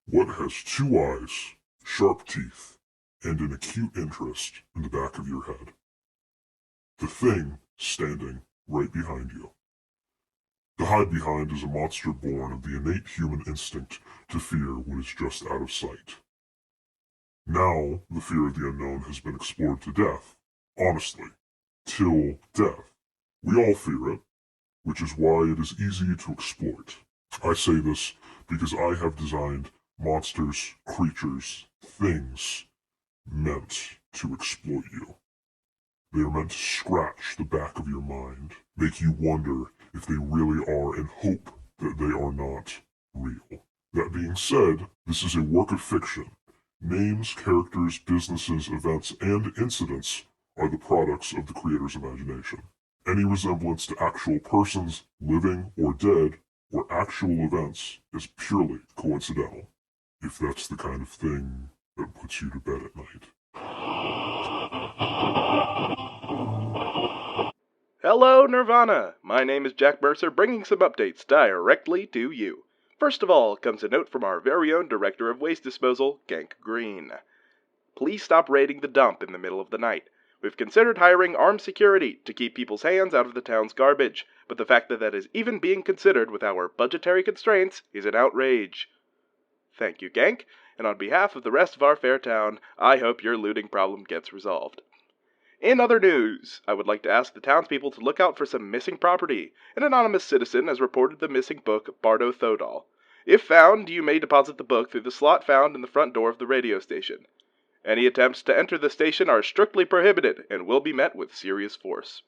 What has two eyes, sharp teeth, and an acute interest in the back of your head? The thing standing right behind you. To hide behind is a monster born of the innate human instinct to fear what is just out of sight. Now, the fear of the unknown has been explored to death. Honestly, till death. We all fear it, which is why it is easy to exploit. I say this because I have designed monsters, creatures, things meant to exploit you. They are meant to scratch the back of your mind, make you wonder if they really are, and hope that they are not real. That being said, this is a work of fiction. Names, characters, businesses, events, and incidents are the products of the creator's imagination. Any resemblance to actual persons, living or dead, or actual events is purely coincidental, if that's the kind of thing that puts you to bed at night. Hello, Nirvana! My name is Jack Mercer, bringing some updates directly to you. First of all comes a note from our very own Director of Waste Disposal, Gank Green. Please stop raiding the dump in the middle of the night. We've considered hiring armed security to keep people's hands out of the town's garbage, but the fact that that is even being considered with our budgetary constraints is an outrage. Thank you, Gank, and on behalf of the rest of our fair town, I hope your looting problem gets resolved. In other news, I would like to ask the townspeople to look out for some missing property. An anonymous citizen has reported the missing book, Bardo Thodol. If found, you may deposit the book through the slot found in the front door of the radio station. Any attempts to enter the station are strictly prohibited and will be met with serious force.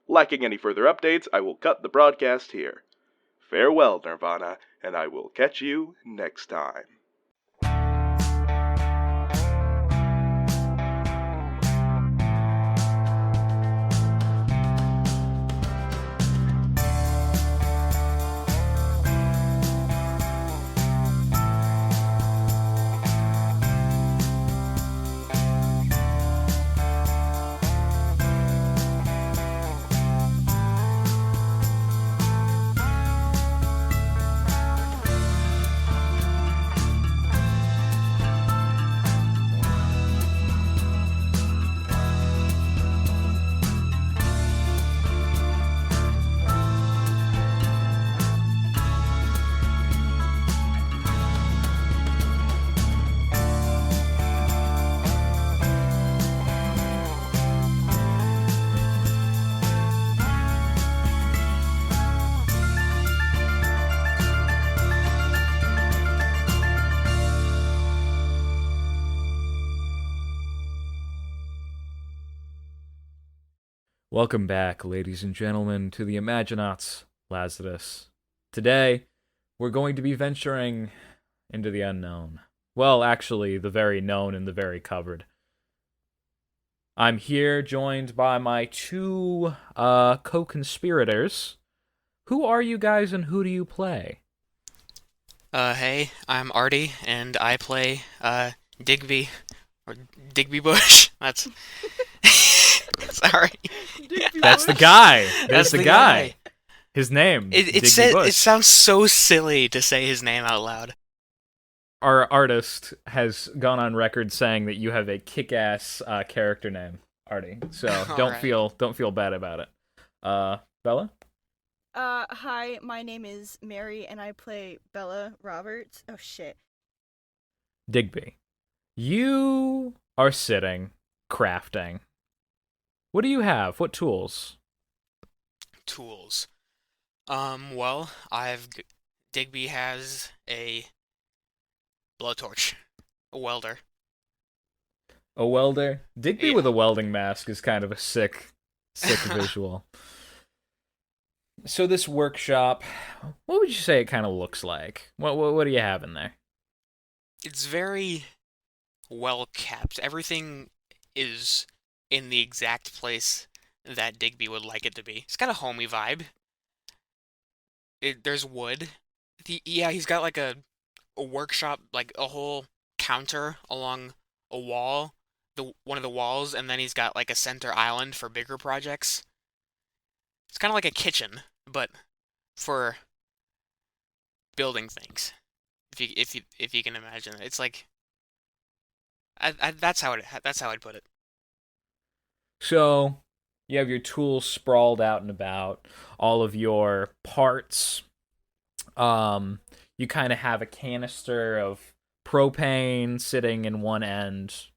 Lacking any further updates, I will cut the broadcast here. Farewell, Nirvana, and I will catch you next time. Welcome back, ladies and gentlemen, to the Imaginauts Lazitus. Today, we're going to be venturing into the unknown. Well, actually, the very known and the very covered. I'm here joined by my two co-conspirators. Who are you guys and who do you play? Hey, I'm Artie, and I play, Digby, or Digby Bush. That's... Sorry. That's the guy. That's the guy. His name. It sounds so silly to say his name out loud. Our artist has gone on record saying that you have a kick-ass character name, Artie. So don't feel bad about it. Bella? Hi, my name is Mary, and I play Bella Roberts. Oh, shit. Digby. You are sitting, crafting. What do you have? What tools? Tools. Well, Digby has a blowtorch. A welder. A welder? Digby Yeah. with a welding mask is kind of a sick visual. So this workshop, what would you say it kind of looks like? What do you have in there? It's very well kept. Everything is in the exact place that Digby would like it to be. It's got a homey vibe. There's wood. He's got like a workshop, like a whole counter along a wall, one of the walls, and then he's got like a center island for bigger projects. It's kind of like a kitchen, but for building things. If you can imagine it, it's like that's how I'd put it. So you have your tools sprawled out and about, all of your parts. You kind of have a canister of propane sitting in one end.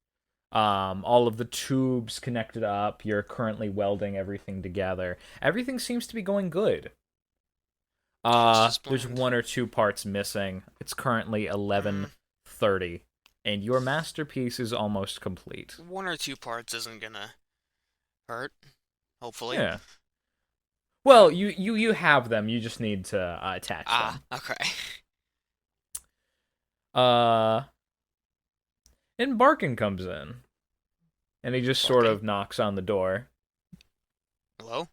All of the tubes connected up. You're currently welding everything together. Everything seems to be going good. Just as There's planned. one or two parts missing. It's currently 11:30, and your masterpiece is almost complete. One or two parts isn't gonna hurt. Hopefully. Yeah. Well, you have them. You just need to attach them. Okay. Uh, and Barkin comes in, and he just sort Barkin? of knocks on the door. Hello?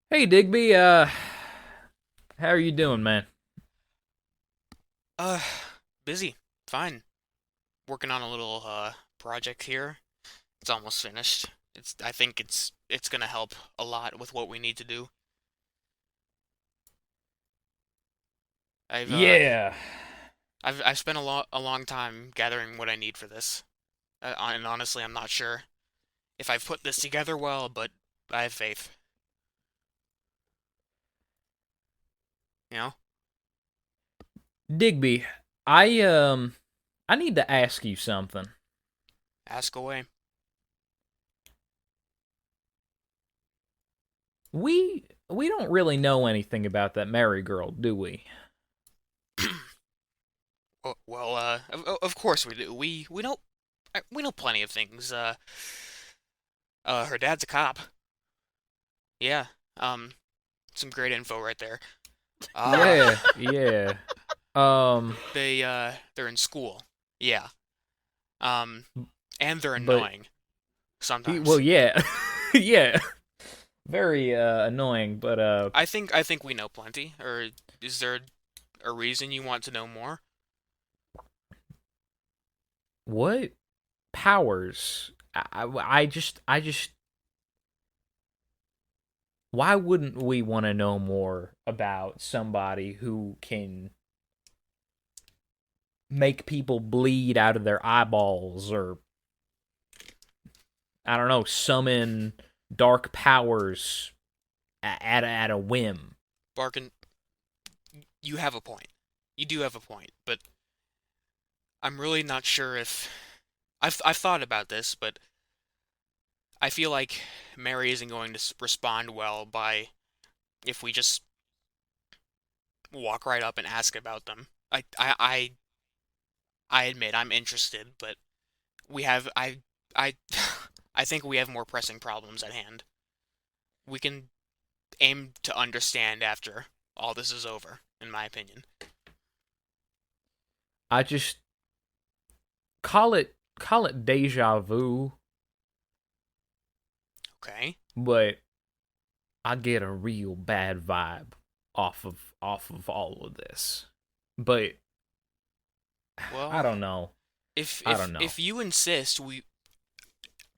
Hey, Digby. How are you doing, man? Uh, busy. Fine. Working on a little project here. It's almost finished. I think it's gonna help a lot with what we need to do. I've uh Yeah. I've spent a long time gathering what I need for this. And honestly, I'm not sure if I've put this together well, but I have faith. You know? Digby, I need to ask you something. Ask away. We don't really know anything about that Mary girl, do we? Well, of course we do. We know plenty of things. Her dad's a cop. Yeah. Um, some great info right there. Yeah, yeah. They're in school. Yeah. Um, and they're But annoying sometimes. well, yeah, yeah. Very annoying, but I think we know plenty. Or is there a reason you want to know more? what powers? I just. Why wouldn't we want to know more about somebody who can make people bleed out of their eyeballs, or I don't know, summon dark powers at a whim? Barkin, you have a point. You do have a point, but I'm really not sure if I've thought about this, but I feel like Mary isn't going to respond well by if we just walk right up and ask about them. I admit I'm interested, but we have I I think we have more pressing problems at hand. We can aim to understand after all this is over, in my opinion. I just call it deja vu, Okay? but I get a real bad vibe off of all of this. But I Well, don't know. if I if don't know. if you insist,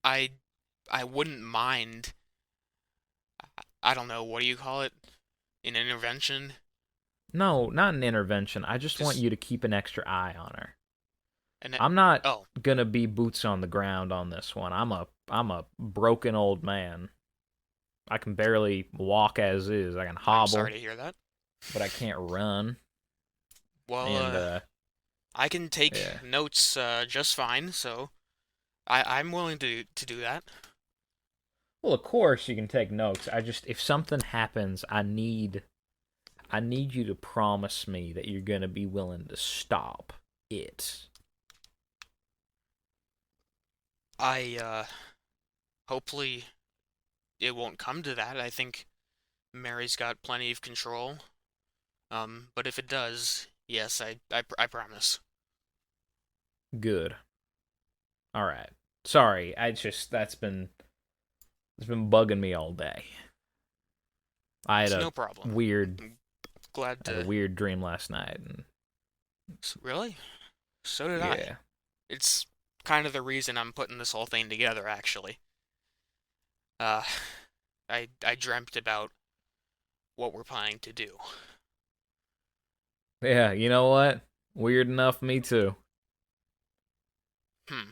I I wouldn't mind. I don't know, what do you call it? An intervention? No, not an intervention. I just want Just you to keep an extra eye on her. an I'm not oh, gonna be boots on the ground on this one. I'm a broken old man. I can barely walk as is. I can I'm hobble, sorry to hear that. but I can't run. Well, And I can take yeah. notes just fine, so I'm willing to do that. Well, of course you can take notes. I just if something happens, I need you to promise me that you're gonna be willing to stop it. I hopefully it won't come to that. I think Mary's got plenty of control. But if it does, yes, I promise. Good. All right. Sorry, I just it's been bugging me all day. I had It's a no problem. weird I'm glad I had a to. weird dream last night, and Really? So did I. yeah. It's kind of the reason I'm putting this whole thing together, actually. Uh, I dreamt about what we're planning to do. Yeah, you know what? Weird enough, me too. Hmm.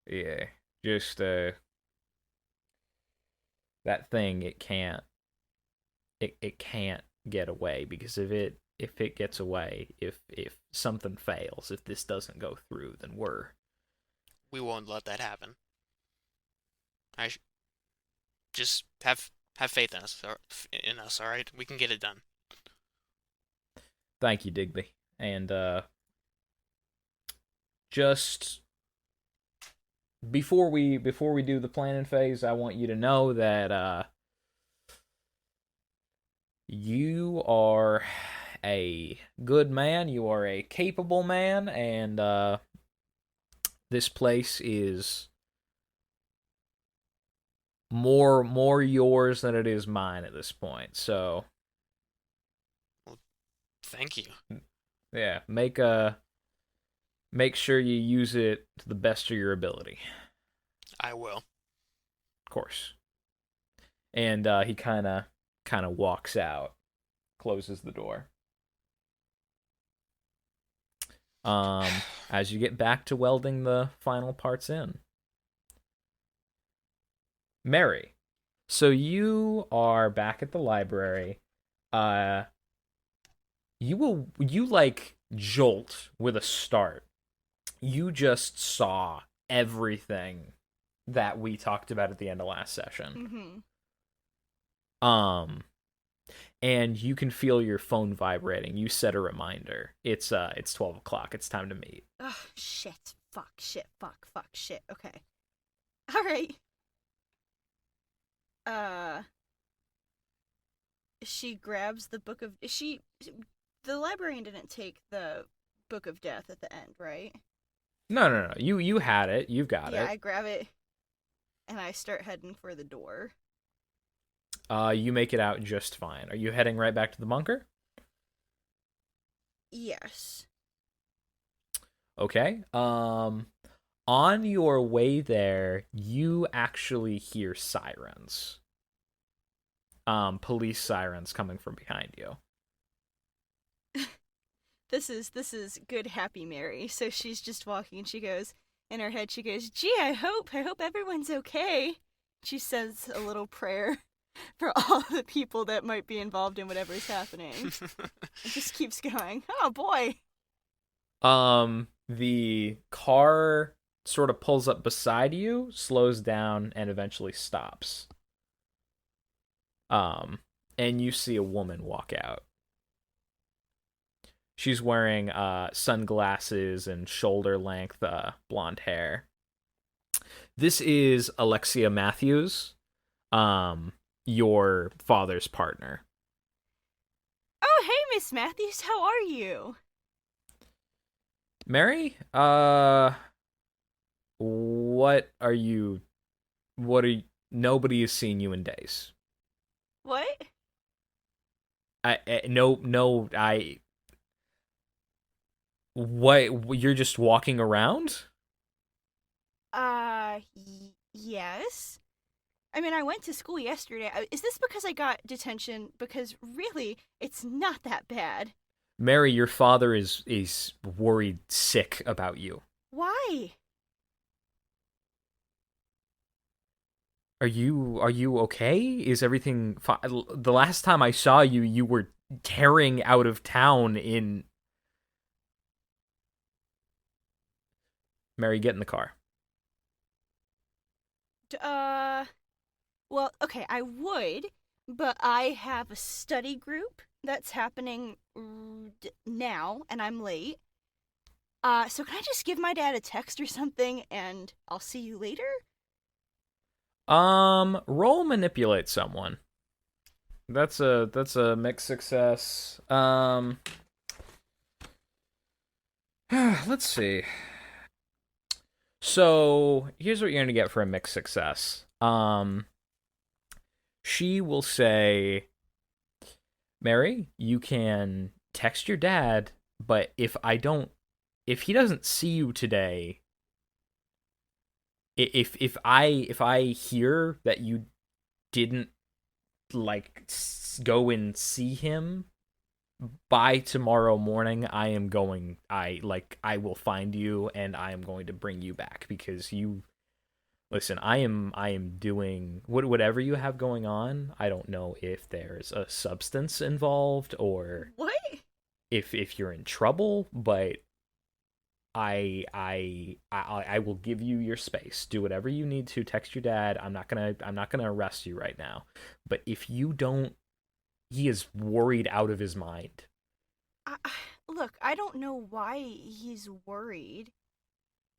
Yeah, just that thing. It can't get away because if it gets away, if something fails, if this doesn't go through, then we're We won't let that happen. I sh just have faith in us, in us, all right? We can get it done. thank you, Digby. And just before we do the planning phase, I want you to know that you are a good man, you are a capable man, and this place is more yours than it is mine at this point. So Thank you. yeah, make sure you use it to the best of your ability. I will. Of course. And he kind of walks out, closes the door. As you get back to welding the final parts in. Mary, so you are back at the library. Uh, you like jolt with a start. You just saw everything that we talked about at the end of last session. Mm-hmm. And you can feel your phone vibrating. You set a reminder. It's 12 o'clock. It's time to meet. Oh, shit. Fuck, shit, fuck, shit. Okay. Alright. She grabs the book of... The librarian didn't take the book of death at the end, right? No. You had it. You've got Yeah, it. I grab it, and I start heading for the door. You make it out just fine. Are you heading right back to the bunker? Yes. Okay. On your way there, you actually hear sirens. Police sirens coming from behind you. This is good happy Mary. So she's just walking and she goes, in her head she goes, "Gee, I hope everyone's okay." She says a little prayer for all the people that might be involved in whatever's happening. It just keeps going. Oh boy. The car sort of pulls up beside you, slows down, and eventually stops. And you see a woman walk out. She's wearing sunglasses and shoulder length blonde hair. This is Alexia Matthews, your father's partner. Oh, hey, Miss Matthews, how are you? Mary, what are you? Nobody has seen you in days. What? No. What? You're just walking around? Yes. I mean, I went to school yesterday. Is this because I got detention? Because really, it's not that bad. Mary, your father is worried sick about you. Why? Are you okay? Is everything fine? The last time I saw you, you were tearing out of town in... Mary, get in the car. Well, okay, I would, but I have a study group that's happening now, and I'm late. So can I just give my dad a text or something, and I'll see you later? Roll manipulate someone. That's a mixed success. Let's see. So here's what you're gonna get for a mixed success. She will say, Mary, you can text your dad, but if he doesn't see you today, if I hear that you didn't like go and see him, by tomorrow morning, I will find you and I am going to bring you back because listen, I am doing whatever you have going on. I don't know if there's a substance involved or What? if you're in trouble, but I will give you your space. Do whatever you need to. Text your dad. I'm not gonna arrest you right now. But if you don't, he is worried out of his mind. Look, I don't know why he's worried.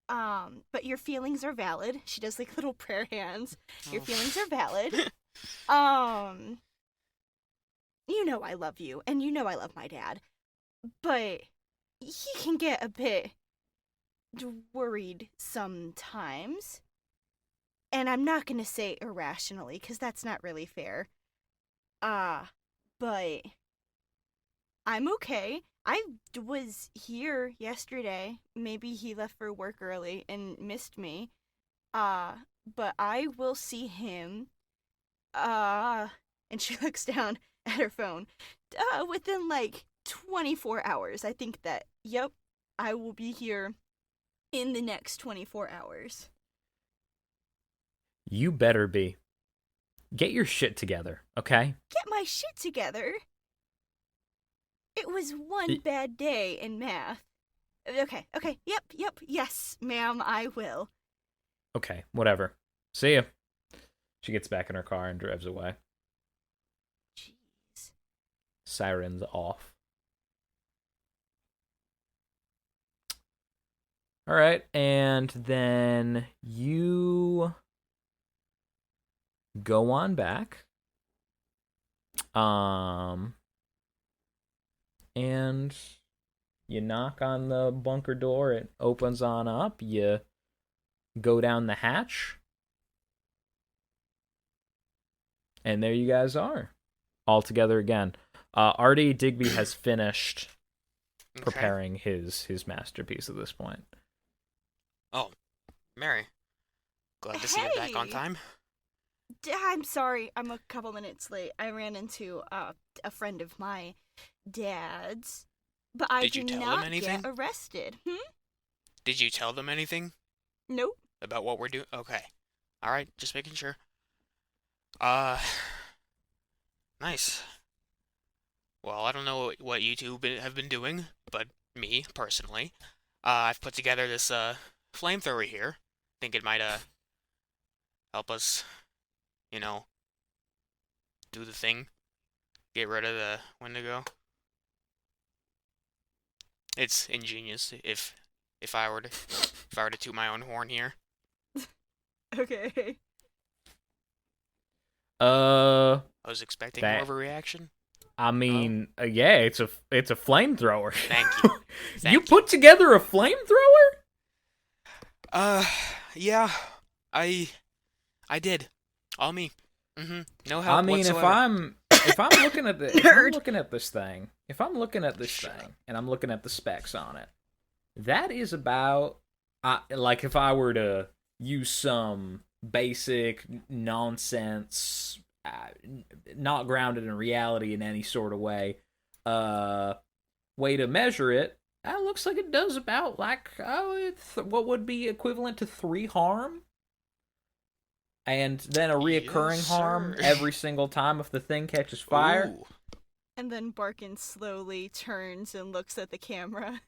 But your feelings are valid. She does like little prayer hands. Your feelings are valid. You know I love you, and you know I love my dad. But he can get a bit worried sometimes. And I'm not gonna say irrationally, because that's not really fair. But I'm okay. I was here yesterday. Maybe he left for work early and missed me. But I will see him. And she looks down at her phone. Within like 24 hours. I think that, yep, I will be here in the next 24 hours. You better be. Get your shit together, okay? Get my shit together? It was one bad day in math. Okay, yep, yes, ma'am, I will. Okay, whatever. See ya. She gets back in her car and drives away. Jeez. Sirens off. Alright, and then you go on back. And you knock on the bunker door, it opens on up, you go down the hatch, and there you guys are, all together again. Artie Digby has finished preparing his masterpiece at this point. Oh, Mary. Glad to see you back on time. I'm sorry, I'm a couple minutes late. I ran into a friend of my dad's, but I did not get arrested. Did you tell them anything? Nope. About what we're doing? Okay. Alright, just making sure. Nice. Well, I don't know what you two have been doing, but me, personally, I've put together this, flamethrower here. Think it might, help us, you know, do the thing. Get rid of the wendigo. It's ingenious if I were to toot my own horn here. Okay. I was expecting more of a reaction. I mean, yeah, it's a flamethrower. Thank you. You put together a flamethrower? Yeah, I did. All me. No help I mean, whatsoever. if I'm looking at this thing, and I'm looking at the specs on it, that is about like if I were to use some basic nonsense, not grounded in reality in any sort of way, way to measure it, that looks like it does about like what would be equivalent to 3 harm. And then a reoccurring harm every single time if the thing catches fire. Ooh. And then Barkin slowly turns and looks at the camera.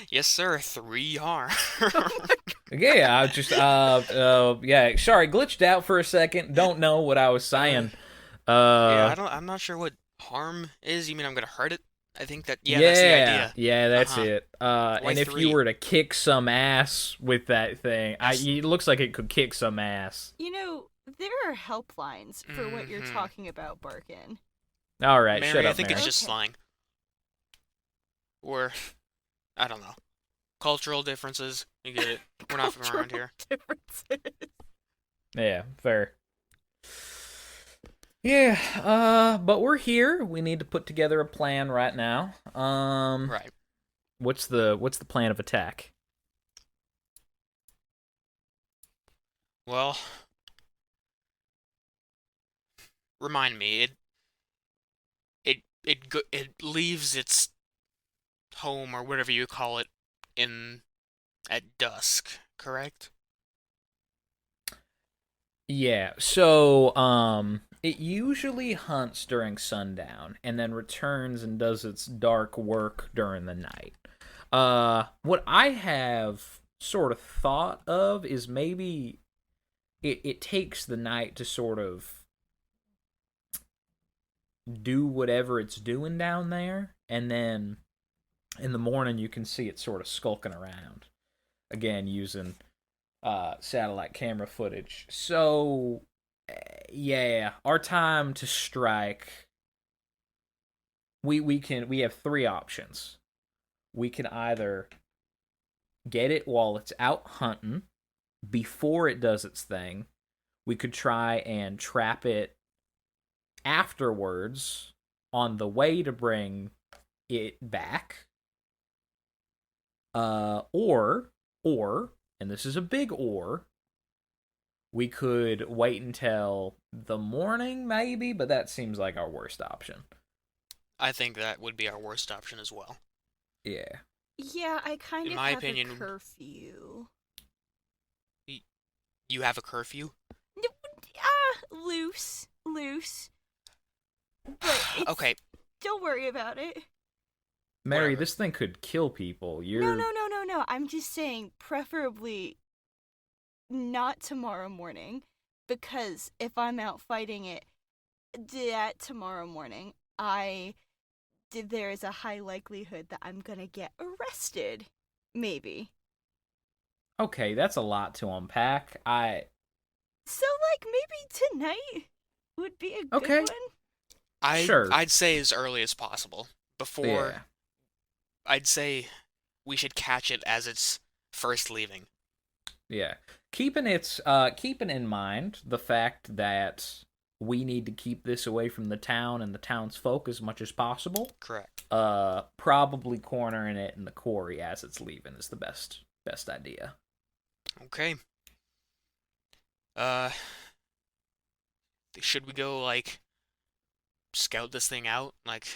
Yes, sir. 3 harm. Yeah, I just yeah. Sorry, glitched out for a second. Don't know what I was saying. Yeah, I'm not sure what harm is. You mean I'm gonna hurt it? I think that that's the idea. Yeah, that's it. And if 3? you were to kick some ass with that thing, it looks like it could kick some ass. You know, there are helplines for what you're talking about, Barkin. All right, Mary, shut up, I think Mary. it's just slang. Or, I don't know. Cultural differences. You get it. We're not from around here. Differences. Yeah, fair. Yeah, but we're here. We need to put together a plan right now. Right. What's the plan of attack? Well, remind me. it leaves its home or whatever you call it in at dusk, correct? Yeah, so it usually hunts during sundown and then returns and does its dark work during the night. What I have sort of thought of is maybe it takes the night to sort of do whatever it's doing down there, and then in the morning you can see it sort of skulking around. Again, using satellite camera footage. So, yeah, our time to strike. We have three options. We can either get it while it's out hunting before it does its thing. We could try and trap it afterwards on the way to bring it back. Or, and this is a big or, we could wait until the morning, maybe, but that seems like our worst option. I think that would be our worst option as well. Yeah. Yeah, I kind In of my have opinion- a curfew. You have a curfew? Loose. But Okay, don't worry about it. Mary, Whatever. this thing could kill people. No. I'm just saying, preferably not tomorrow morning, because if I'm out fighting it that tomorrow morning, there is a high likelihood that I'm gonna get arrested. Maybe. Okay, that's a lot to unpack. So, like, maybe tonight would be a good Okay. one. Sure. I'd say as early as possible. Before, Yeah. I'd say we should catch it as it's first leaving. Yeah. Keeping in mind the fact that we need to keep this away from the town and the townsfolk as much as possible. Correct. Probably cornering it in the quarry as it's leaving is the best idea. Okay. Should we go, like, scout this thing out? Like,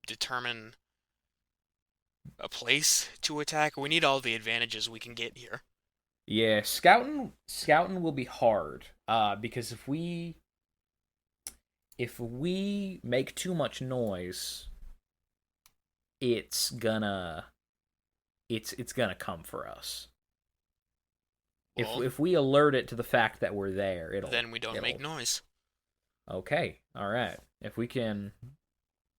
determine a place to attack? We need all the advantages we can get here. Yeah, scouting will be hard. Because if we make too much noise, it's gonna come for us. Well, If we alert it to the fact that we're there, then we don't make noise. Okay, all right. If we can,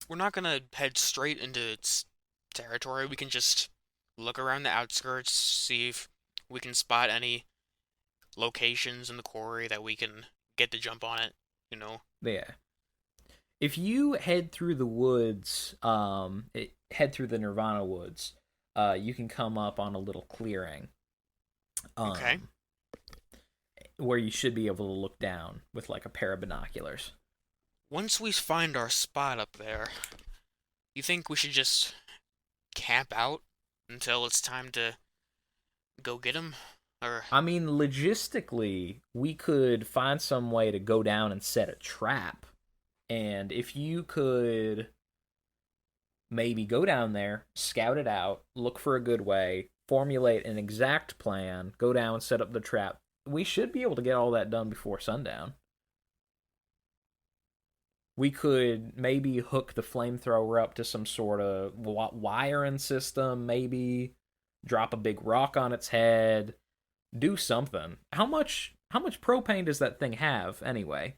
We're not gonna head straight into its territory. We can just look around the outskirts, see if we can spot any locations in the quarry that we can get the jump on it, you know? yeah. If you head through the woods, head through the Nirvana woods, you can come up on a little clearing. Okay. Where you should be able to look down with like a pair of binoculars. Once we find our spot up there, you think we should just camp out until it's time to go get him? Or I mean, logistically, we could find some way to go down and set a trap. And if you could maybe go down there, scout it out, look for a good way, formulate an exact plan, go down, set up the trap, we should be able to get all that done before sundown. We could maybe hook the flamethrower up to some sort of wiring system, maybe drop a big rock on its head, do something. How much propane does that thing have anyway?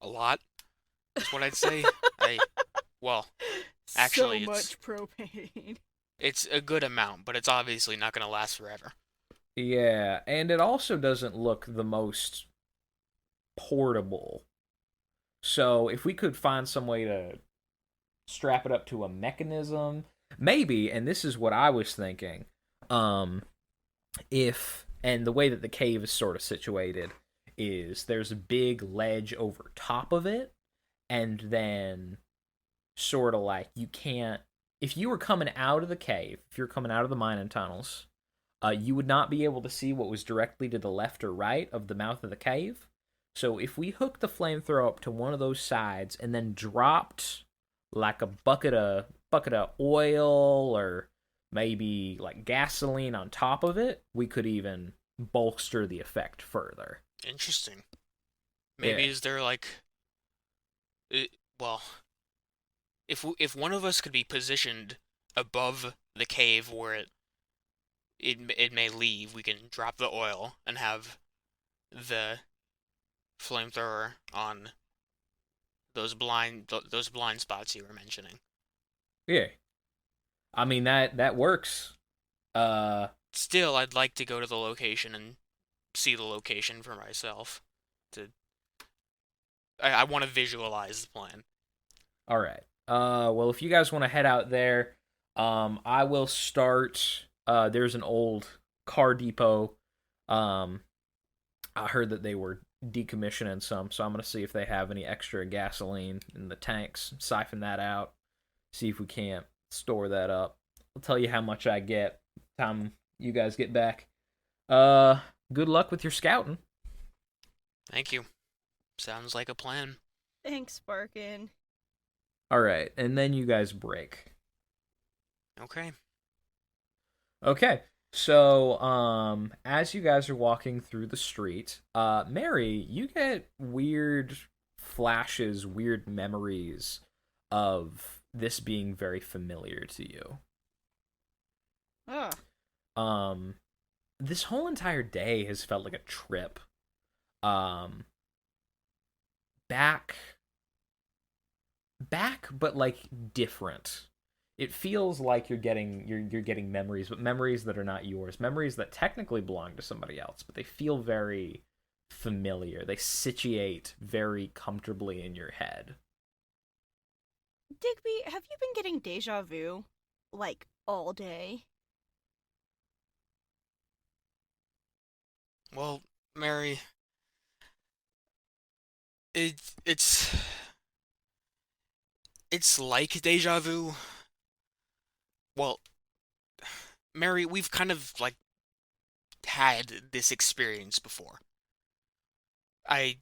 a lot, is what I'd say. Well, actually, so it's- much propane. it's a good amount, but it's obviously not going to last forever. Yeah, and it also doesn't look the most portable. So if we could find some way to strap it up to a mechanism, maybe, and this is what I was thinking, if, and the way that the cave is sort of situated is there's a big ledge over top of it, and then sort of like you can't, if you were coming out of the cave, if you're coming out of the mining tunnels, you would not be able to see what was directly to the left or right of the mouth of the cave. So if we hook the flamethrower up to one of those sides and then dropped like a bucket of oil or maybe like gasoline on top of it, we could even bolster the effect further. Interesting. Maybe Yeah. is there like, well, if one of us could be positioned above the cave where it may leave, we can drop the oil and have the flamethrower on those blind spots you were mentioning. Yeah. I mean that works. Uh Still, I'd like to go to the location and see the location for myself. I want to visualize the plan. all right. Well, if you guys want to head out there, I will start. There's an old car depot. Um I heard that they were decommissioning some, so I'm gonna see if they have any extra gasoline in the tanks, siphon that out, see if we can't store that up. I'll tell you how much I get time you guys get back. Good luck with your scouting. Thank you. Sounds like a plan. Thanks, Sparkin. All right, and then you guys break. Okay. Okay. So, as you guys are walking through the street, Mary, you get weird flashes, weird memories of this being very familiar to you. Oh. This whole entire day has felt like a trip. Um, back, but like different. It feels like you're getting memories, but memories that are not yours. Memories that technically belong to somebody else, but they feel very familiar. They situate very comfortably in your head. Digby, have you been getting deja vu? Like, all day? Well, Mary, it's like deja vu. Well, Mary, we've kind of like had this experience before. I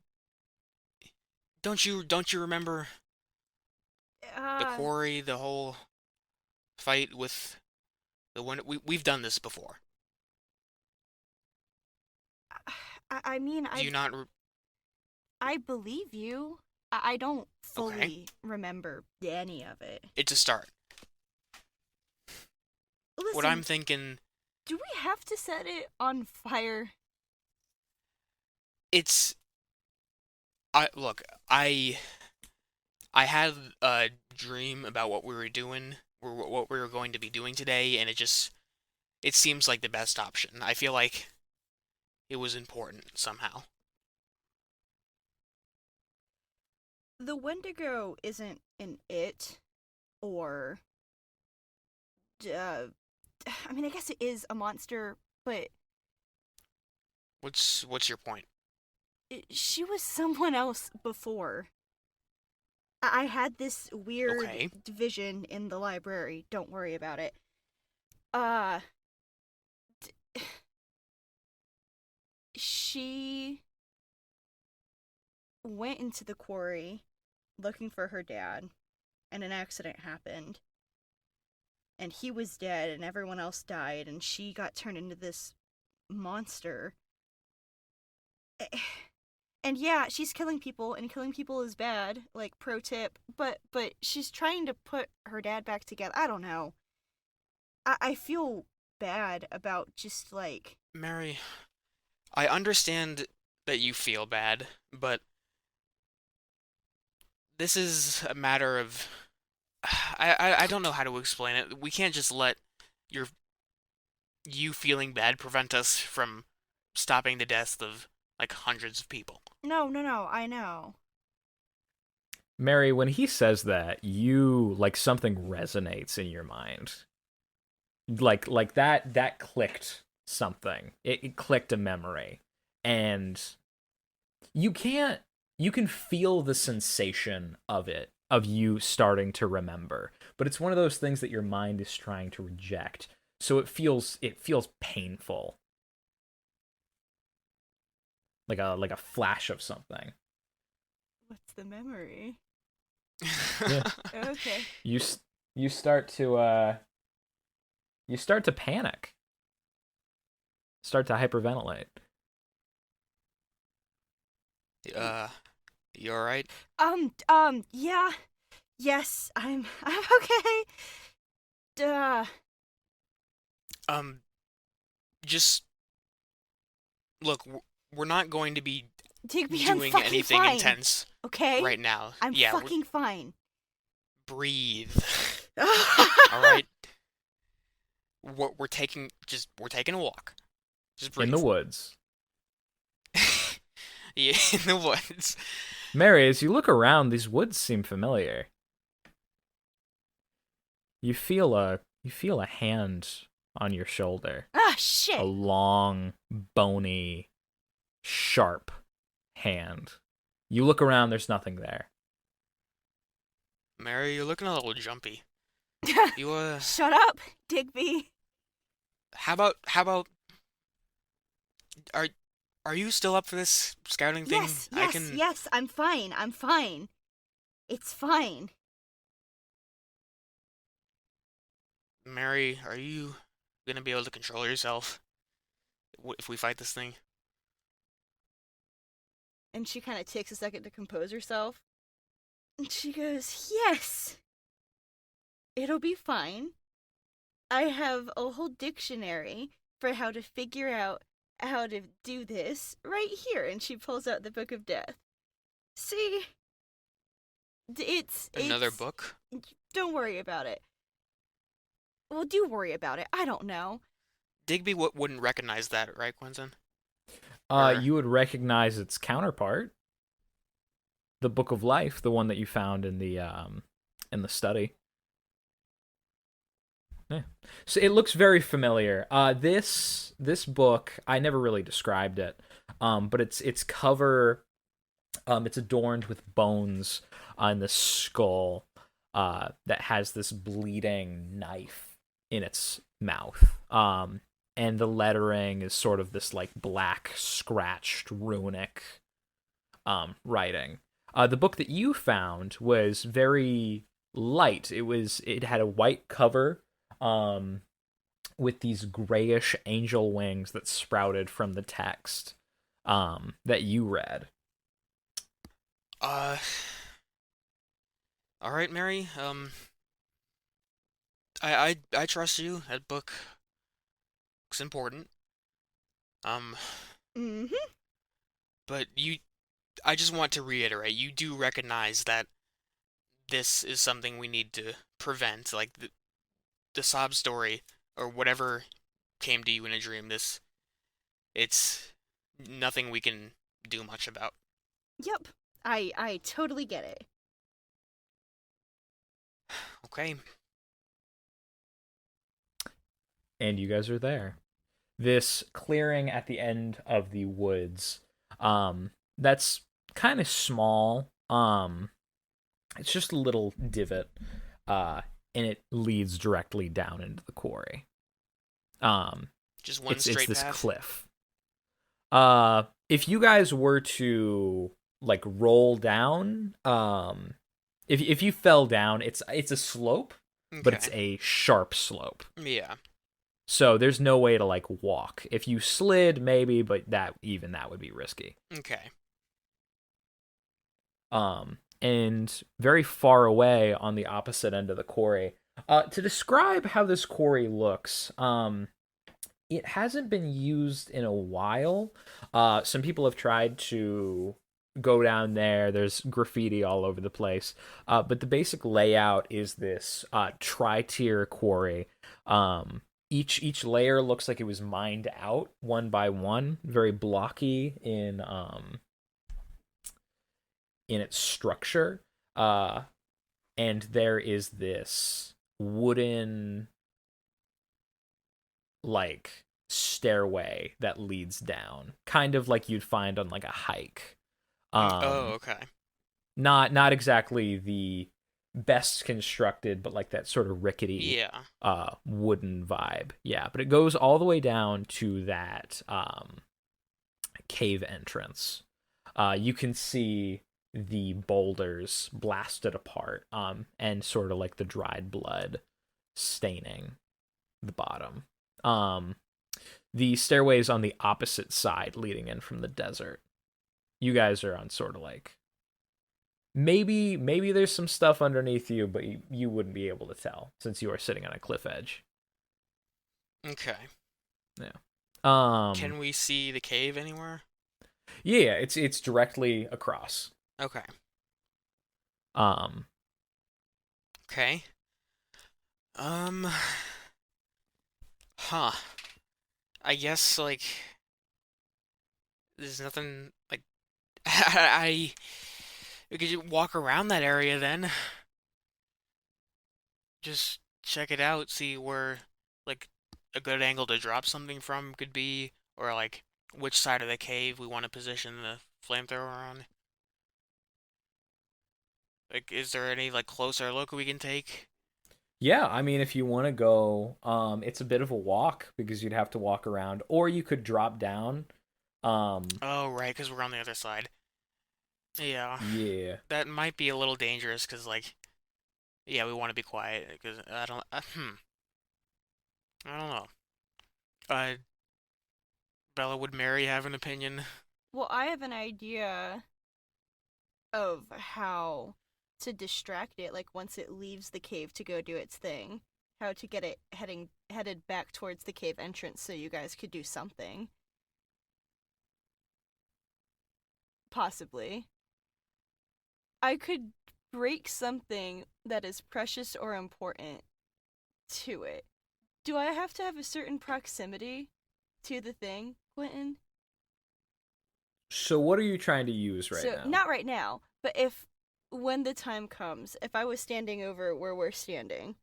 don't you remember the Uh, quarry, the whole fight with the one we've done this before. I mean, Do you not I believe you. I don't okay. fully remember any of it. It's a start. Listen, What I'm thinking, do we have to set it on fire? it's I had a dream about what we were doing, what we were going to be doing today, and it seems like the best option. I feel like it was important somehow. The Wendigo isn't an it, or I mean, I guess it is a monster, but What's your point? she was someone else before. I had this weird Okay. vision in the library. Don't worry about it. Uh, she went into the quarry looking for her dad, and an accident happened. And he was dead, and everyone else died, and she got turned into this monster. And yeah, she's killing people, and killing people is bad, like, pro tip, but she's trying to put her dad back together. I don't know. I feel bad about just, like... Mary, I understand that you feel bad, but this is a matter of I don't know how to explain it. We can't just let your you feeling bad prevent us from stopping the deaths of like hundreds of people. No, I know. Mary, when he says that, you like something resonates in your mind. Like that clicked something. It clicked a memory. And you can feel the sensation of it, of you starting to remember. But it's one of those things that your mind is trying to reject. So it feels painful. like a flash of something. What's the memory? Yeah. Okay. You start to panic. Start to hyperventilate. You alright? Yeah. Yes, I'm okay. Duh. Just look, we're not going to be Digby, I'm doing fucking anything fine. intense Okay? right now. I'm Yeah, fucking fine. breathe. All right. We're taking a walk. Just breathe. In the woods. Yeah, in the woods. Mary, as you look around, these woods seem familiar. You feel a hand on your shoulder. Ah, shit. A long, bony, sharp hand. You look around, there's nothing there. Mary, you're looking a little jumpy. You Shut up, Digby. how about are you still up for this scouting thing? Yes, I'm fine. I'm fine. It's fine. Mary, are you gonna be able to control yourself if we fight this thing? And she kind of takes a second to compose herself. And she goes, yes. It'll be fine. I have a whole dictionary for how to figure out how to do this right here. And she pulls out the Book of Death. See? It's Another book? Don't worry about it. Well, do worry about it. I don't know. Digby wouldn't recognize that, right, Quentin? You would recognize its counterpart, the Book of Life, the one that you found in the study. Yeah. So it looks very familiar. This book, I never really described it, but its cover, it's adorned with bones on the skull that has this bleeding knife in its mouth. And the lettering is sort of this like black, scratched, runic writing. The book that you found was very light. It had a white cover with these grayish angel wings that sprouted from the text that you read. All right, Mary. I trust you. That book looks important. Mm-hmm. But I just want to reiterate, you do recognize that this is something we need to prevent, like the sob story or whatever came to you in a dream. It's nothing we can do much about. Yep. I totally get it. Okay. And you guys are there. This clearing at the end of the woods, that's kind of small. It's just a little divot, and it leads directly down into the quarry. Just one straight it's this path? cliff. If you guys were to like roll down, if you fell down, it's a slope, but it's a sharp slope. Yeah. So there's no way to like walk. If you slid, maybe, but that would be risky. Okay. And very far away on the opposite end of the quarry. To describe how this quarry looks, it hasn't been used in a while. Some people have tried to go down there. There's graffiti all over the place. But the basic layout is this tri-tier quarry. Each layer looks like it was mined out one by one, very blocky in its structure. And there is this wooden like stairway that leads down, kind of like you'd find on like a hike. Okay. Not exactly the best constructed, but like that sort of rickety wooden vibe. Yeah, but it goes all the way down to that cave entrance. You can see the boulders blasted apart, and sort of like the dried blood staining the bottom. The stairway is on the opposite side, leading in from the desert. You guys are on sort of like, maybe there's some stuff underneath you, but you wouldn't be able to tell since you are sitting on a cliff edge. Okay. Yeah. Can we see the cave anywhere? Yeah, it's directly across. Okay. Um. Okay. Huh. I guess, like, there's nothing, like, we could just walk around that area then. Just check it out, see where, like, a good angle to drop something from could be, or, like, which side of the cave we want to position the flamethrower on. Like, is there any, like, closer look we can take? Yeah, I mean, if you want to go, it's a bit of a walk because you'd have to walk around, or you could drop down. Oh, right, because we're on the other side. Yeah. Yeah. That might be a little dangerous, because, like, yeah, we want to be quiet, because I don't know. Bella, would Mary have an opinion? Well, I have an idea of how to distract it, like once it leaves the cave to go do its thing, how to get it headed back towards the cave entrance so you guys could do something. Possibly. I could break something that is precious or important to it. Do I have to have a certain proximity to the thing, Quentin? So what are you trying to use right now? Not right now, but when the time comes, if I was standing over where we're standing,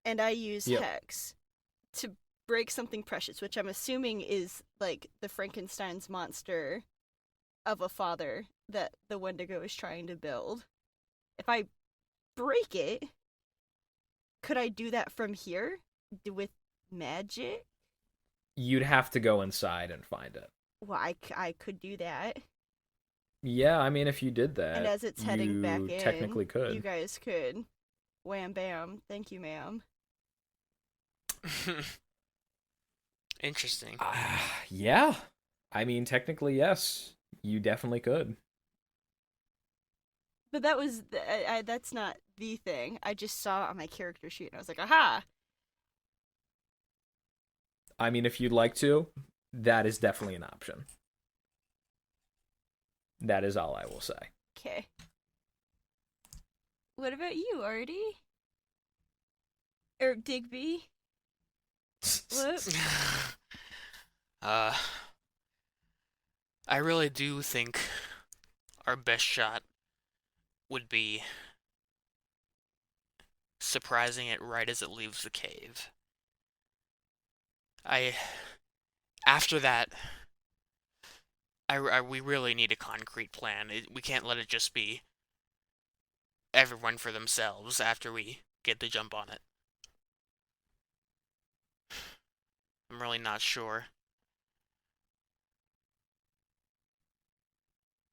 and I use Hex to break something precious, which I'm assuming is like the Frankenstein's monster of a father that the Wendigo is trying to build. If I break it, could I do that from here with magic? You'd have to go inside and find it. Well, I could do that. Yeah, I mean, if you did that, And as it's heading back in, technically could. You guys could. Wham bam. Thank you, ma'am. Interesting. Yeah. I mean, technically, yes. You definitely could. But that was that's not the thing. I just saw it on my character sheet and I was like, aha! I mean, if you'd like to, that is definitely an option. That is all I will say. Okay. What about you, Artie? Or Digby? What? I really do think our best shot would be surprising it right as it leaves the cave. After that, we really need a concrete plan. We can't let it just be everyone for themselves after we get the jump on it. I'm really not sure.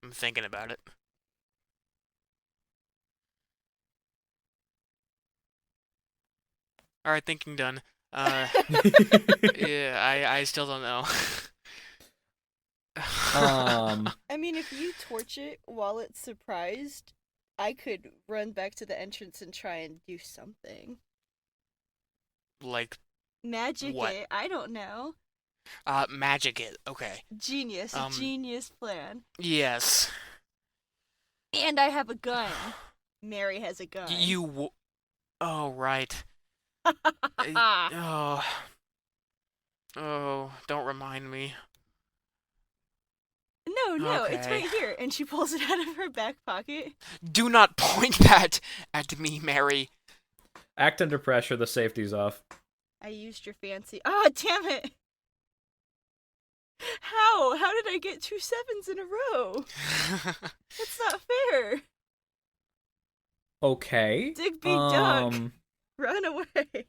I'm thinking about it. Alright, thinking done. Yeah, I still don't know. I mean, if you torch it while it's surprised, I could run back to the entrance and try and do something. Like magic what? It. I don't know. Magic it. Okay. Genius. Genius plan. Yes. And I have a gun. Mary has a gun. Oh, right. Oh, don't remind me. No, okay. It's right here. And she pulls it out of her back pocket. Do not point that at me, Mary. Act under pressure, the safety's off. I used your fancy... Oh, damn it! How? How did I get 2 7s in a row? That's not fair. Okay. Digby duck. Run away.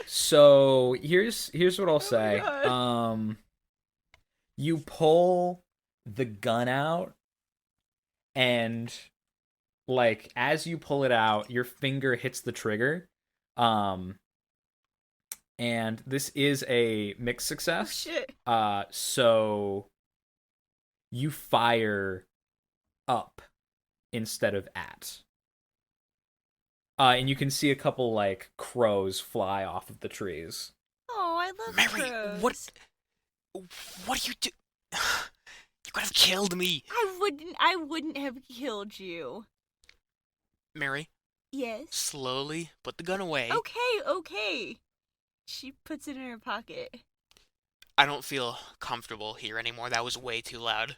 So here's what I'll say. God. You pull the gun out, and like as you pull it out, your finger hits the trigger. And this is a mixed Oh success. shit. So you fire up instead of at. And you can see a couple like crows fly off of the trees. Oh, I love Mary, crows. what do you do? You could have killed me. I wouldn't have killed you. Mary, Yes. slowly put the gun away. Okay. She puts it in her pocket. I don't feel comfortable here anymore. That was way too loud.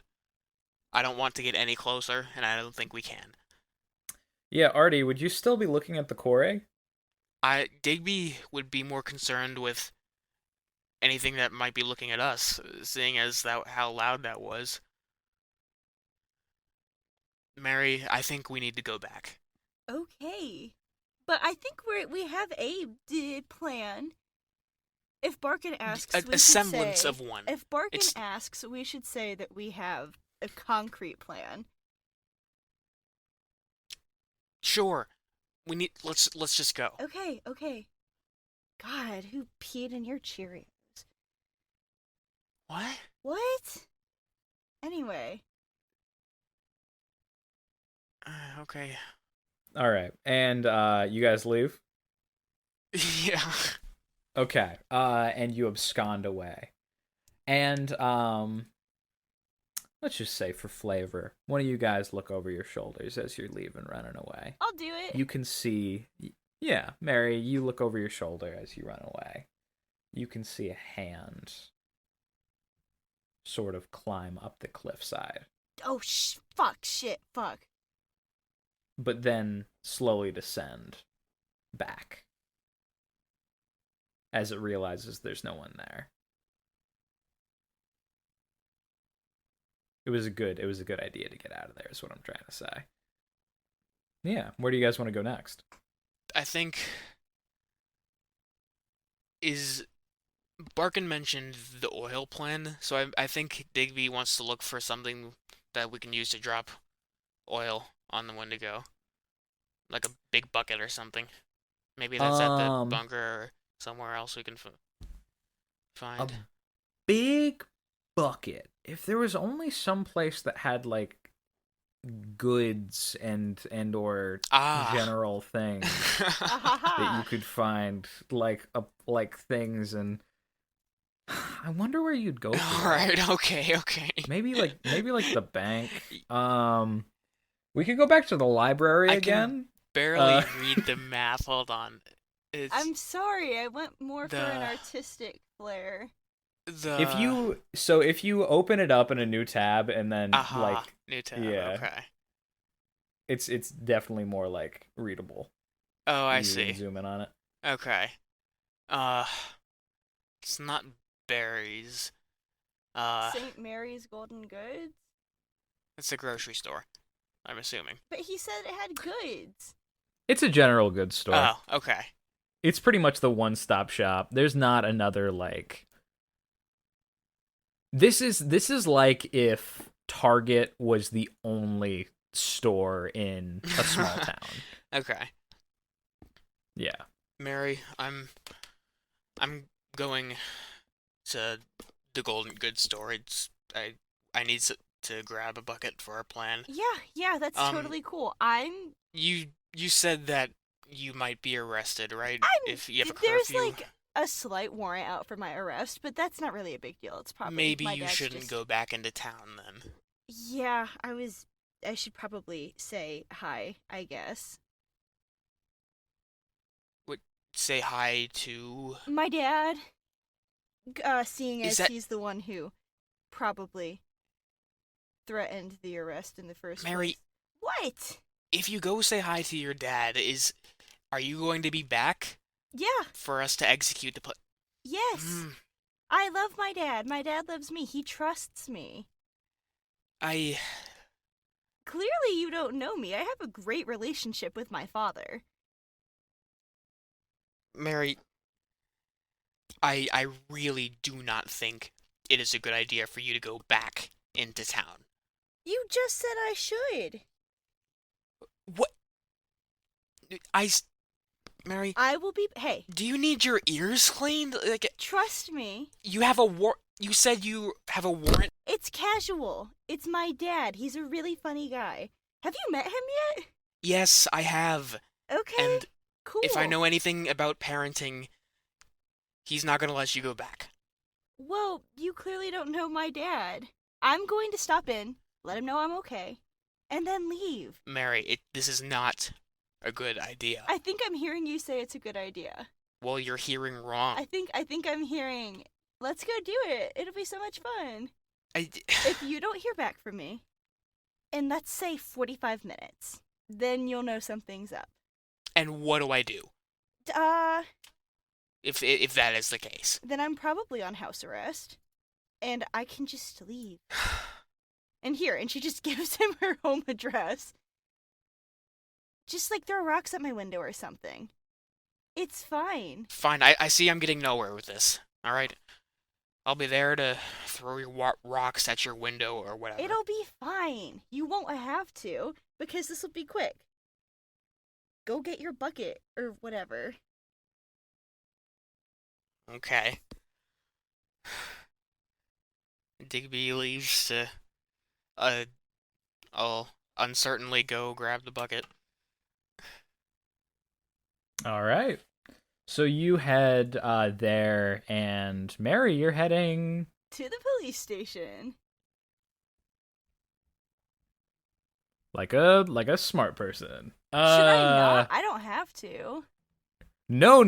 I don't want to get any closer, and I don't think we can. Yeah, Artie, would you still be looking at the quarry? Digby would be more concerned with anything that might be looking at us, seeing as how loud that was. Mary, I think we need to go back. Okay. But I think we have a plan. If Barkin asks, we A should semblance say, of one. If Barkin It's- asks, we should say that we have a concrete plan. Sure. Let's just go. Okay. God, who peed in your Cheerios? What? What? Anyway. Okay. All right, and you guys leave. Yeah. Okay, and you abscond away, and let's just say for flavor, one of you guys look over your shoulders as you're leaving, running away. I'll do it. You can see, yeah, Mary, you look over your shoulder as you run away. You can see a hand sort of climb up the cliffside, Oh, shit, fuck. but then slowly descend back as it realizes there's no one there. It was a good idea to get out of there, is what I'm trying to say. Yeah, where do you guys want to go next? I think Barkin mentioned the oil plan, so I think Digby wants to look for something that we can use to drop oil on the Wendigo, like a big bucket or something. Maybe that's at the bunker or somewhere else we can find. A big bucket. If there was only some place that had like goods and or general things that you could find like things, and I wonder where you'd go for All right, okay. maybe like the bank. We could go back to the library again. Barely read the math. Hold on. I'm sorry, I went more for an artistic flair. If you open it up in a new tab and then new tab. Yeah. Okay. It's definitely more like readable. Oh, I You see. can zoom in on it. Okay. It's not berries. St. Mary's Golden Goods? It's a grocery store, I'm assuming. But he said it had goods. It's a general goods store. Oh, okay. It's pretty much the one-stop shop. There's not another like. This is like if Target was the only store in a small town. Okay. Yeah. Mary, I'm going to the Golden Goods store. I need to grab a bucket for our plan. Yeah, that's totally cool. You said that you might be arrested, right? If you have a there's curfew. like a slight warrant out for my arrest, but that's not really a big deal. It's probably Maybe my you dad's shouldn't just... go back into town then. Yeah, I should probably say hi, I guess. Say hi to My dad, seeing as that... he's the one who probably threatened the arrest in the first Mary, place. What? If you go say hi to your dad, are you going to be back? Yeah. For us to execute the plan? Yes. I love my dad. My dad loves me. He trusts me. Clearly you don't know me. I have a great relationship with my father. Mary, I really do not think it is a good idea for you to go back into town. You just said I should. What? Mary, I will be. Hey, do you need your ears cleaned? Like, trust me. you have a you said you have a warrant? It's casual. It's my dad. He's a really funny guy. Have you met him yet? Yes, I have. Okay. And cool. if I know anything about parenting, he's not going to let you go back. Well, you clearly don't know my dad. I'm going to stop in, let him know I'm okay, and then leave. Mary, this is not a good idea. I think I'm hearing you say it's a good idea. Well, you're hearing wrong. I think I'm hearing, let's go do it. It'll be so much fun. If you don't hear back from me, in let's say 45 minutes, then you'll know something's up. And what do I do? If that is the case. Then I'm probably on house arrest, and I can just leave. And she just gives him her home address. Just like throw rocks at my window or something. It's fine. Fine, I see I'm getting nowhere with this. All right? I'll be there to throw your rocks at your window or whatever. It'll be fine. You won't have to, because this will be quick. Go get your bucket or whatever. Okay. Digby leaves to, I'll uncertainly go grab the bucket. All right. So you head there, and Mary, you're heading to the police station. like a smart person. Should I not? I don't have to. No.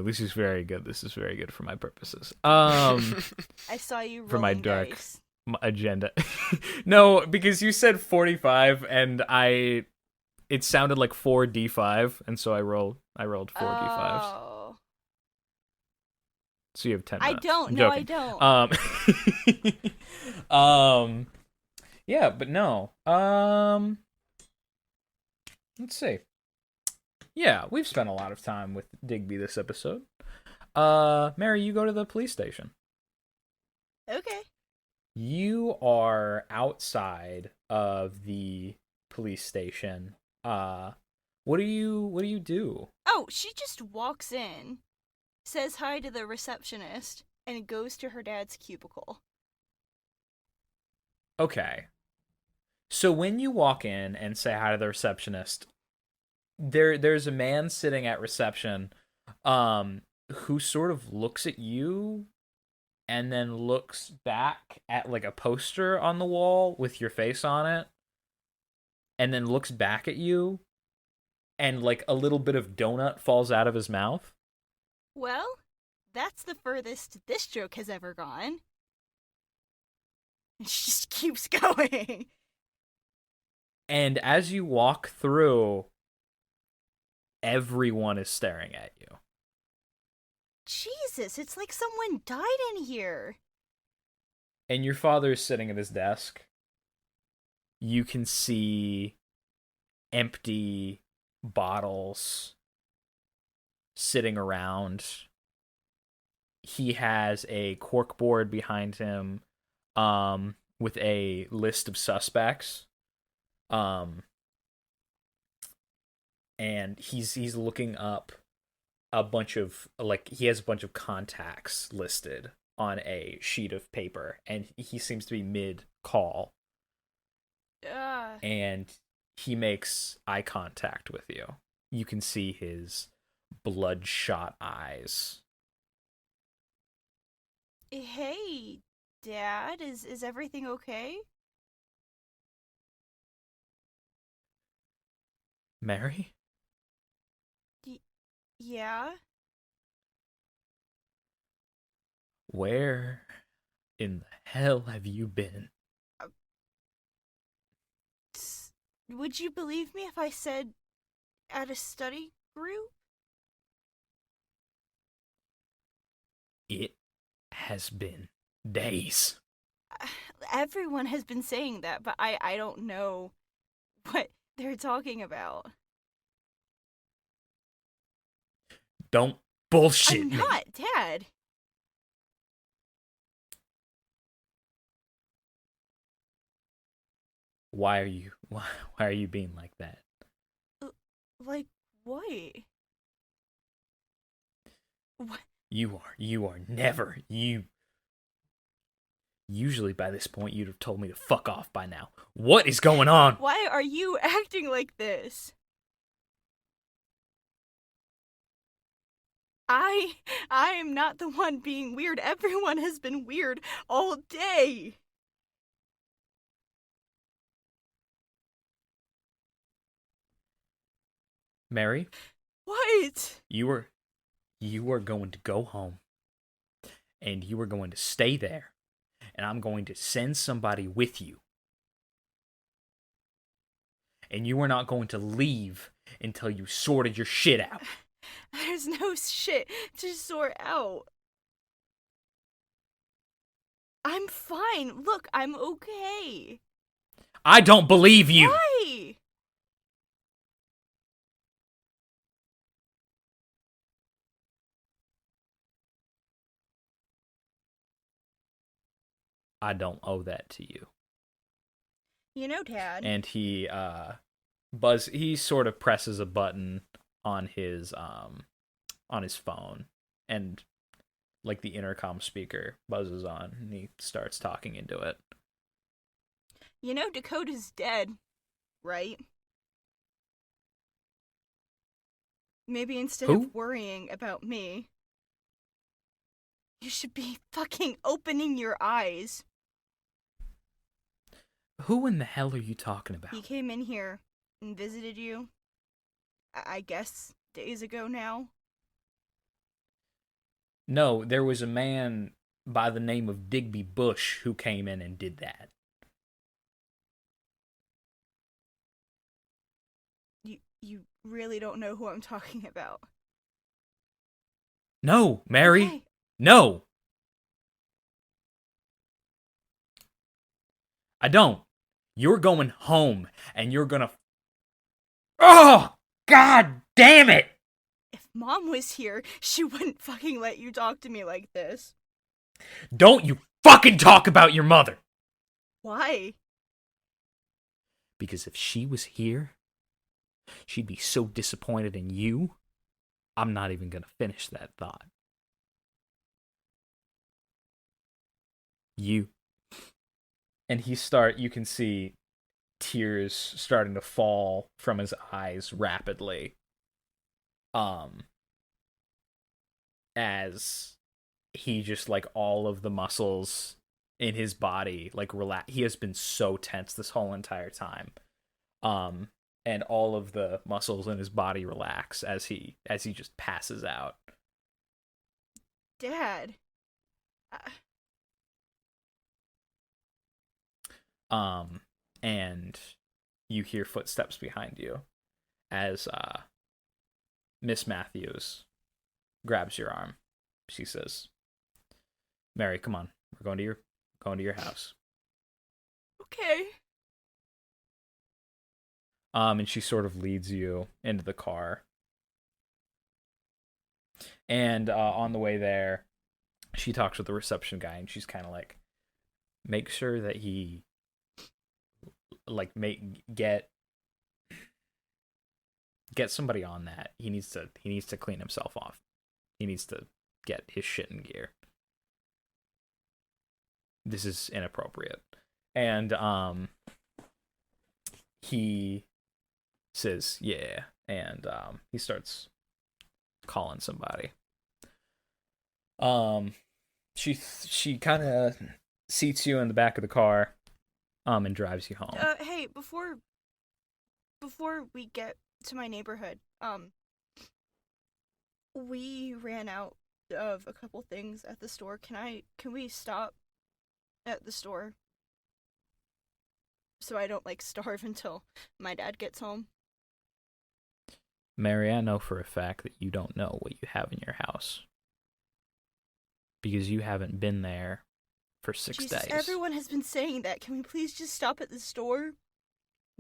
This is very good. This is very good for my purposes. I saw you rolling for my dark dice. agenda. No, because you said 45, and it sounded like 4d5, and so I rolled 4d5s. Oh. So you have 10 I minutes. don't. I'm No, joking. I don't. Yeah, but no. Let's see. Yeah, we've spent a lot of time with Digby this episode. Mary, you go to the police station. Okay. You are outside of the police station. What do you do? Oh, she just walks in, says hi to the receptionist, and goes to her dad's cubicle. Okay. So when you walk in and say hi to the receptionist, there's a man sitting at reception who sort of looks at you and then looks back at like a poster on the wall with your face on it, and then looks back at you, and like a little bit of donut falls out of his mouth. Well, that's the furthest this joke has ever gone. And she just keeps going. And as you walk through, everyone is staring at you. Jesus, it's like someone died in here. And your father is sitting at his desk. You can see empty bottles sitting around. He has a corkboard behind him with a list of suspects. And he's looking up a bunch of, like, he has a bunch of contacts listed on a sheet of paper, and he seems to be mid-call. And he makes eye contact with you. You can see his bloodshot eyes. Hey, Dad, is everything okay? Mary? Yeah? Where in the hell have you been? Would you believe me if I said at a study group? It has been days. Everyone has been saying that, but I don't know what they're talking about. Don't bullshit I'm me. not, Dad. Why are you being like that? Like what? What? You are never you. Usually by this point you'd have told me to fuck off by now. What is going on? Why are you acting like this? I am not the one being weird. Everyone has been weird all day. Mary, What? you are going to go home and you are going to stay there and I'm going to send somebody with you. And you are not going to leave until you sorted your shit out. There's no shit to sort out. I'm fine. Look, I'm okay. I don't believe you. Why? I don't owe that to you. You know, Dad. And he sort of presses a button on his phone, and like the intercom speaker buzzes on and he starts talking into it. You know Dakota's dead, right? Maybe instead Who? of worrying about me, you should be fucking opening your eyes. Who in the hell are you talking about? He came in here and visited you, I guess, days ago now. No, there was a man by the name of Digby Bush who came in and did that. You really don't know who I'm talking about. No, Mary. Okay. No. I don't. You're going home and you're gonna... Oh! God damn it! If Mom was here, she wouldn't fucking let you talk to me like this. Don't you fucking talk about your mother! Why? Because if she was here, she'd be so disappointed in you, I'm not even gonna finish that thought. You. And you can see tears starting to fall from his eyes rapidly. As he just, like, all of the muscles in his body, like, relax. He has been so tense this whole entire time. And all of the muscles in his body relax as he just passes out. Dad. And you hear footsteps behind you as Miss Matthews grabs your arm. She says, "Mary, come on. We're going to your house." Okay. And she sort of leads you into the car. And on the way there, she talks with the reception guy, and she's kind of like, make sure that he, like, get somebody on that. He needs to clean himself off. He needs to get his shit in gear. This is inappropriate. And he says, yeah, and he starts calling somebody. She kind of seats you in the back of the car, and drives you home. Hey, before we get to my neighborhood, we ran out of a couple things at the store. Can we stop at the store so I don't, like, starve until my dad gets home? Mary, I know for a fact that you don't know what you have in your house. Because you haven't been there for 6 Jesus, days. everyone has been saying that. Can we please just stop at the store?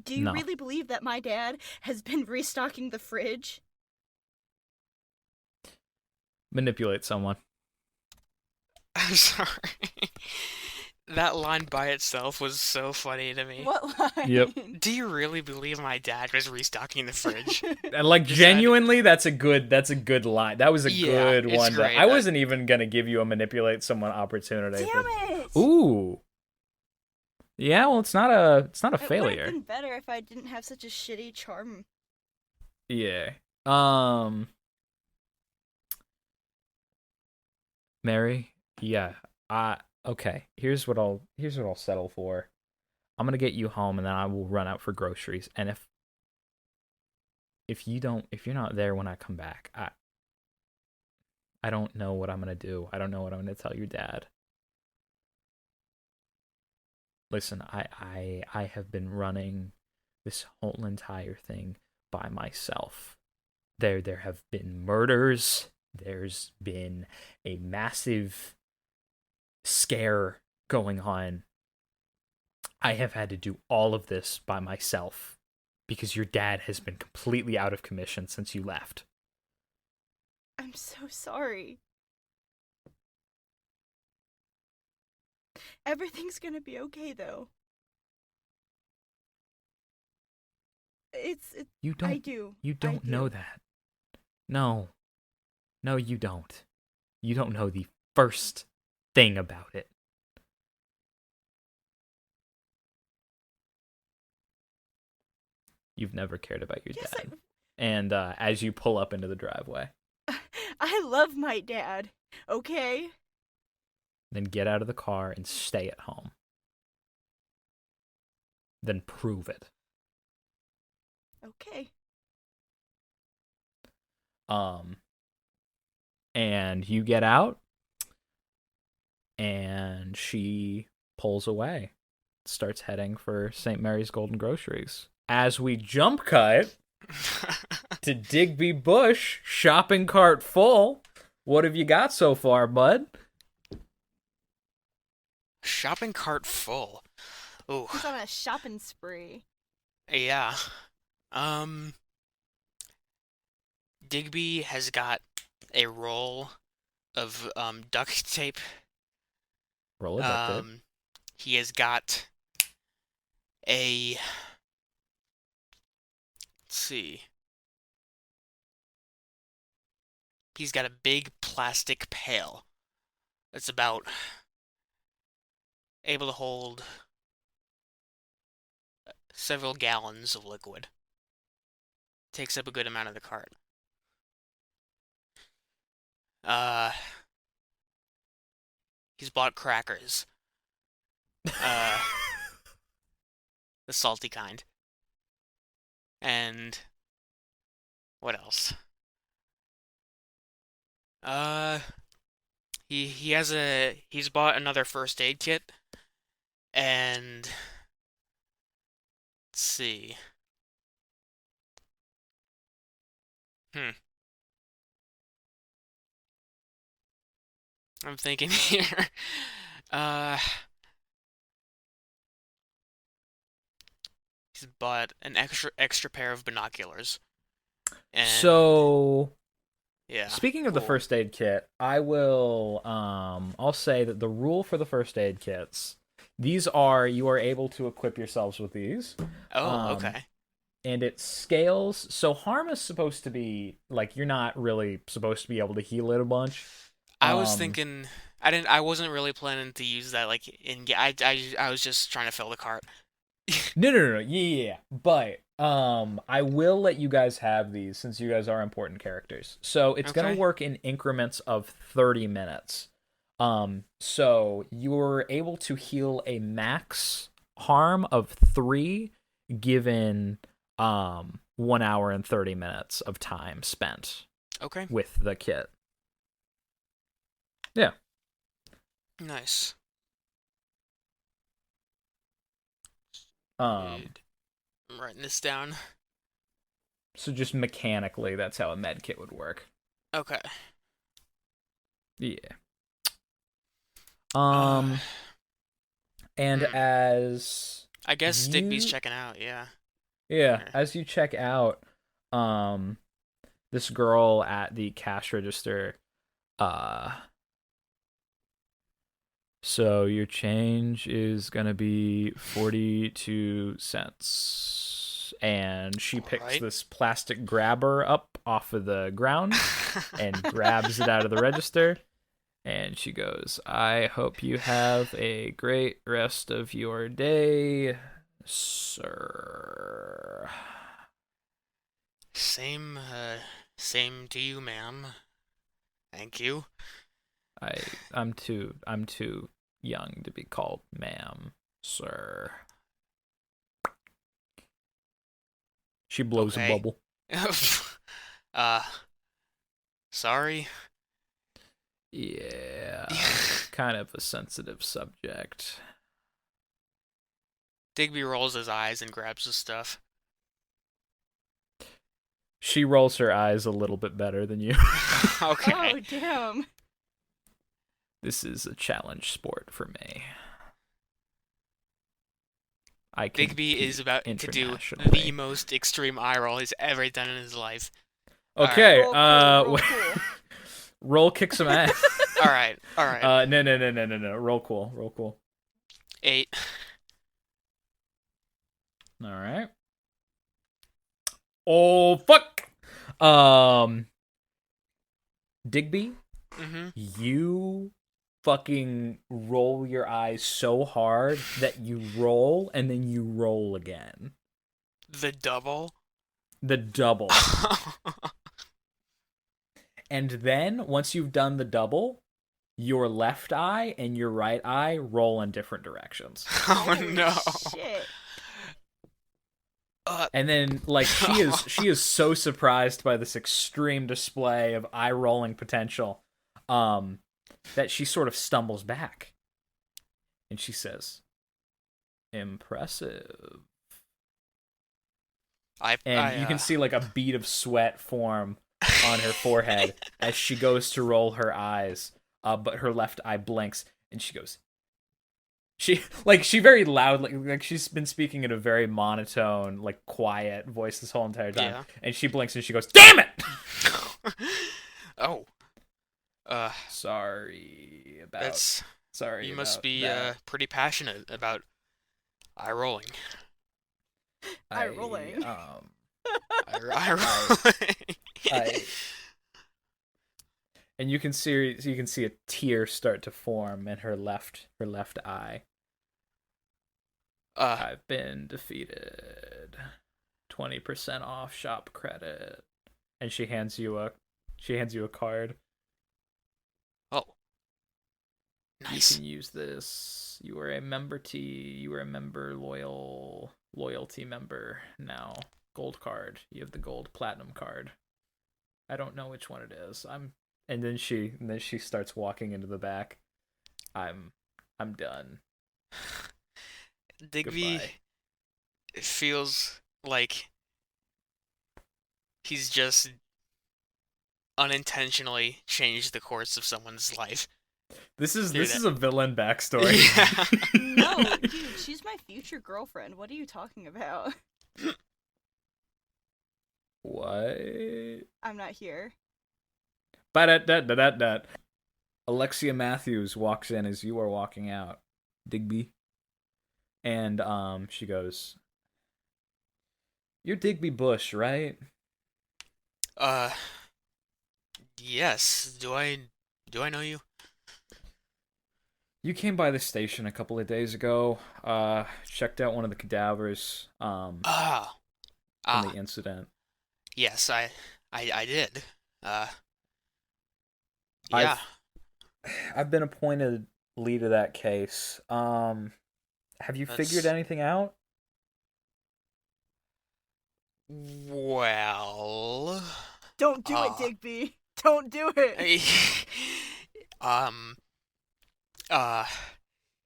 Do you No. really believe that my dad has been restocking the fridge? Manipulate someone. I'm sorry. That line by itself was so funny to me. What line? Yep. Do you really believe my dad was restocking the fridge? And like Just genuinely, that's a good line. That was a Yeah, good it's one. great. I wasn't even gonna give you a manipulate someone opportunity. Damn it! Ooh. Yeah, well, it's not a It would failure. have been better if I didn't have such a shitty charm. Yeah. Mary. Yeah. Okay. Here's what I'll settle for. I'm gonna get you home, and then I will run out for groceries. And if you're not there when I come back, I don't know what I'm gonna do. I don't know what I'm gonna tell your dad. Listen, I have been running this whole entire thing by myself. There have been murders. There's been a massive scare going on. I have had to do all of this by myself because your dad has been completely out of commission since you left. I'm so sorry. Everything's gonna be okay, though. You don't I do. You don't know that. No, you don't. You don't know the first thing about it. You've never cared about your Yes, dad. And as you pull up into the driveway, I love my dad. Okay? then get out of the car and stay at home. Then prove it. Okay. And you get out, and she pulls away, starts heading for St. Mary's Golden Groceries. As we jump cut to Digby Bush, shopping cart full. What have you got so far, bud? Shopping cart full. Ooh, He's on a shopping spree. yeah. Digby has got a roll of duct tape. Roll a duct tape. He has got a, let's see. He's got a big plastic pail that's about able to hold several gallons of liquid. Takes up a good amount of the cart. He's bought crackers. The salty kind. And what else? He's bought another first aid kit, and let's see. I'm thinking here. He's bought an extra pair of binoculars. And So, yeah. speaking of the cool. first aid kit, I'll say that the rule for the first aid kits, you are able to equip yourselves with these. Oh, okay. And it scales. So harm is supposed to be like you're not really supposed to be able to heal it a bunch. I was thinking I wasn't really planning to use that like I was just trying to fill the cart. No. Yeah. But I will let you guys have these since you guys are important characters. So it's gonna Okay. work in increments of 30 minutes. So you're able to heal a max harm of 3 given 1 hour and 30 minutes of time spent Okay. with the kit. Yeah. Nice. Um I'm writing this down. so just mechanically that's how a med kit would work. Okay. Yeah. And as I guess Digby's you- checking out, yeah. Yeah, as you check out, this girl at the cash register, So your change is gonna be 42 cents. And she picks Alright. this plastic grabber up off of the ground and grabs it out of the register. And she goes, I hope you have a great rest of your day, sir. Same to you, ma'am. Thank you. I'm too young to be called ma'am, sir. She blows Okay. a bubble. Sorry. Yeah, kind of a sensitive subject. Digby rolls his eyes and grabs his stuff. She rolls her eyes a little bit better than you. Okay. Oh, damn. This is a challenge sport for me. I can Digby is about to do the internationally. most extreme eye roll he's ever done in his life. Okay, Roll cool, roll cool. roll kick some ass. All right. No. Roll cool. 8. All right. Oh fuck. Digby, Mm-hmm. you fucking roll your eyes so hard that you roll and then you roll again. The double. The double. And then once you've done the double, your left eye and your right eye roll in different directions. Oh Holy no. Shit. And then like she is so surprised by this extreme display of eye rolling potential that she sort of stumbles back. And she says, "Impressive." You can see like a bead of sweat form on her forehead as she goes to roll her eyes, but her left eye blinks, and she goes. She very loudly, like she's been speaking in a very monotone, like quiet voice this whole entire time, Yeah. and she blinks and she goes, "Damn it!" Oh. Sorry about. That's. Sorry. You must about be that. pretty passionate about eye rolling. Eye rolling. Eye rolling. And you can see a tear start to form in her left eye. I've been defeated. 20% off shop credit. And she hands you a card. Oh. Nice. You can use this. You are a loyalty member now. Gold card. You have the gold platinum card. I don't know which one it is. And then she starts walking into the back. I'm done. Digby Goodbye. feels like he's just unintentionally changed the course of someone's life. This is a villain backstory. No, dude, she's my future girlfriend. What are you talking about? What? I'm not here. Ba-da-da-da-da-da. Alexia Matthews walks in as you are walking out, Digby. And she goes, "You're Digby Bush, right?" Yes. Do I know you? You came by the station a couple of days ago. Checked out one of the cadavers. From the incident. Yes, I did. Yeah. I've been appointed lead of that case. Have you figured anything out? Well. Don't do it, Digby. Don't do it.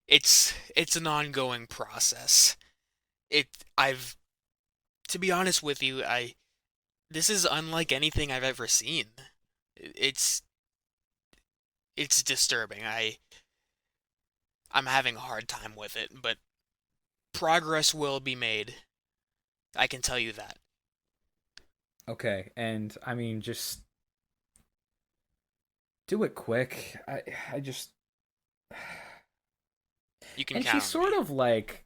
It's an ongoing process. To be honest with you, this is unlike anything I've ever seen. It's disturbing. I'm having a hard time with it, but progress will be made. I can tell you that. Okay, and I mean, just do it quick. I just You can And count she on me. sort of like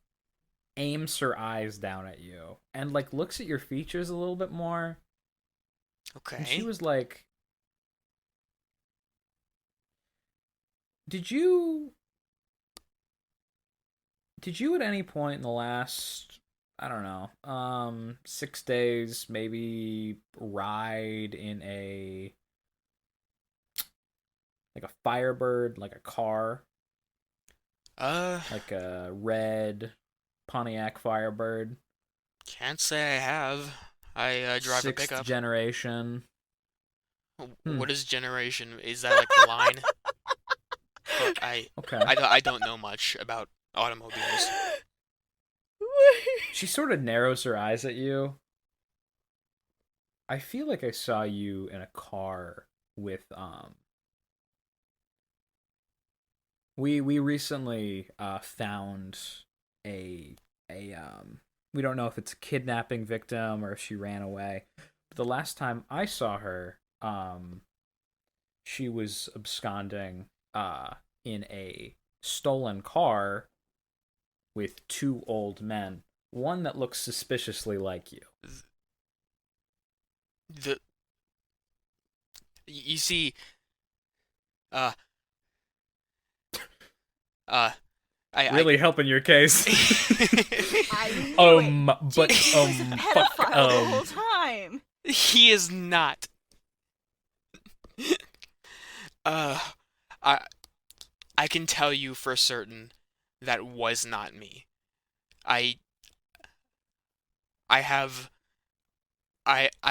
aims her eyes down at you and like looks at your features a little bit more. And she Okay. was like, "Did you at any point in the last, I don't know, 6 days maybe ride in a like a Firebird, like a car, like a red Pontiac Firebird, Can't say I have. I drive a 6th pickup. generation?" What is generation? Is that like the line? Look, Okay. I don't know much about automobiles. She sort of narrows her eyes at you. I feel like I saw you in a car with we recently found a we don't know if it's a kidnapping victim or if she ran away. But the last time I saw her, she was absconding in a stolen car with 2 old men, one that looks suspiciously like you. You see, uh, uh, Really helping your case. I knew it. But He was a pedophile the whole time. He is not. I can tell you for certain that was not me. I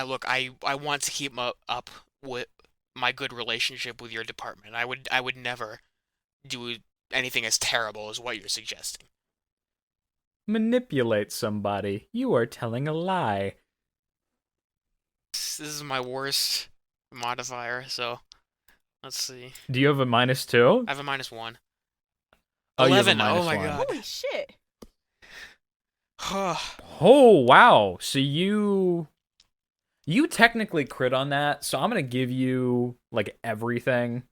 look, I want to keep up with my good relationship with your department. I would never do anything as terrible as what you're suggesting. Manipulate somebody. You are telling a lie. This is my worst modifier, so let's see. Do you have a -2? I have a -1. Oh, you have a 11. Oh my -1. god. Holy shit. Oh, wow. So you technically crit on that, so I'm going to give you like everything.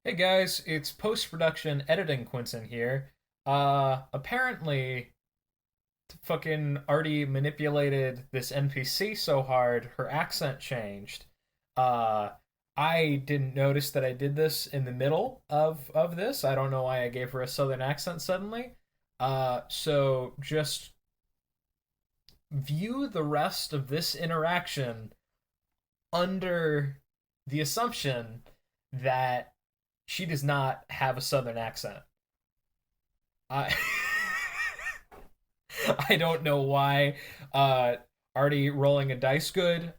Hey guys, it's post-production editing Quinton here. Apparently fucking Artie manipulated this NPC so hard her accent changed. I didn't notice that I did this in the middle of this. I don't know why I gave her a southern accent suddenly. So just view the rest of this interaction under the assumption that she does not have a southern accent. I I don't know why Artie rolling a dice good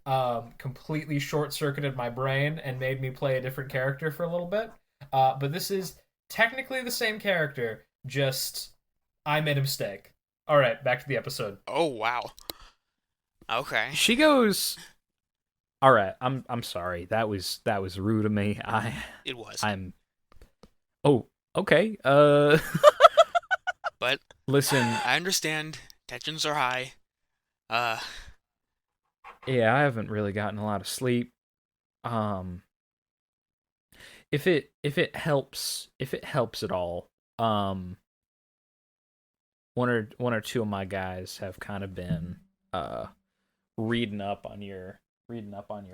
completely short-circuited my brain and made me play a different character for a little bit. But this is technically the same character, just I made a mistake. All right, back to the episode. Oh wow. Okay. She goes, "All right, I'm sorry. That was rude of me. It was. Oh, okay. But listen, I understand tensions are high. Yeah, I haven't really gotten a lot of sleep. If it helps at all, one or two of my guys have kind of been reading up on your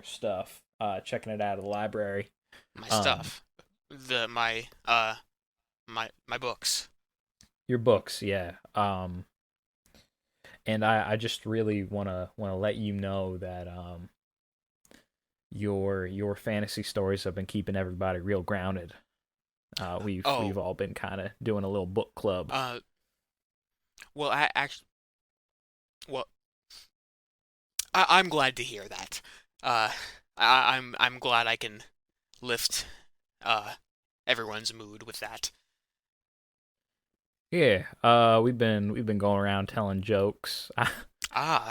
stuff, checking it out of the library. My stuff. My books. Your books, yeah. And I just really wanna let you know that your fantasy stories have been keeping everybody real grounded. We've all been kind of doing a little book club. Well, I'm glad to hear that. I'm glad I can lift everyone's mood with that. Yeah, we've been going around telling jokes.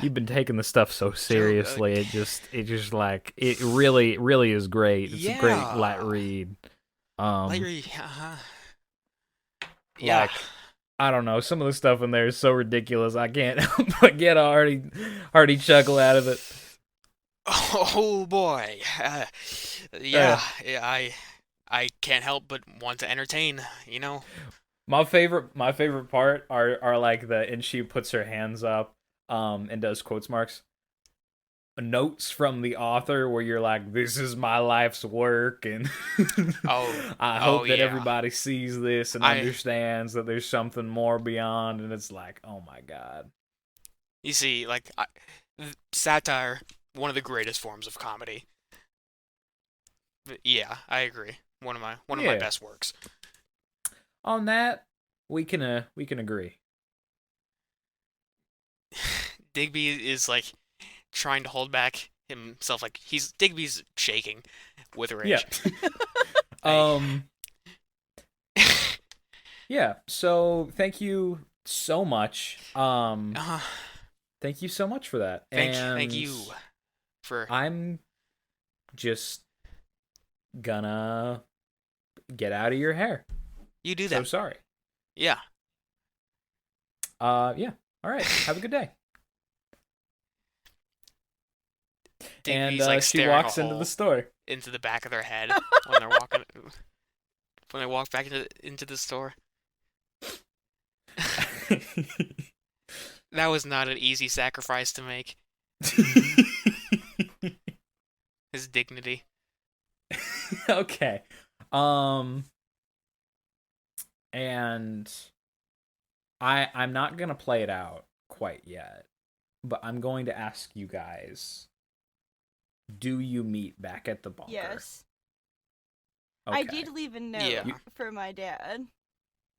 You've been taking the stuff so seriously. It just like it really is great. It's a great light read. Light read, yeah. Like, I don't know, some of the stuff in there is so ridiculous. I can't help but get a hearty chuckle out of it. Oh boy, yeah. I can't help but want to entertain. You know. My favorite part are like and she puts her hands up and does quotes marks. Notes from the author where you're like, this is my life's work, and I hope that yeah. everybody sees this and understands that there's something more beyond, and it's like, oh my god. You see, like, satire, one of the greatest forms of comedy. But yeah, I agree. One of my best works. On that, we can agree. Digby is like trying to hold back himself, like Digby's shaking with rage. Yeah. Yeah. So thank you so much. Thank you so much for that. Thank you for. I'm just gonna get out of your hair. You do that. So sorry. Yeah. Yeah. All right. Have a good day. Digby's, and like, she staring walks a into hole the store. into the back of their head when they're walking. When they walk back into the store. That was not an easy sacrifice to make. His dignity. Okay. And I'm not gonna play it out quite yet, but I'm going to ask you guys, do you meet back at the bunker? Yes. Okay. I did leave a note for my dad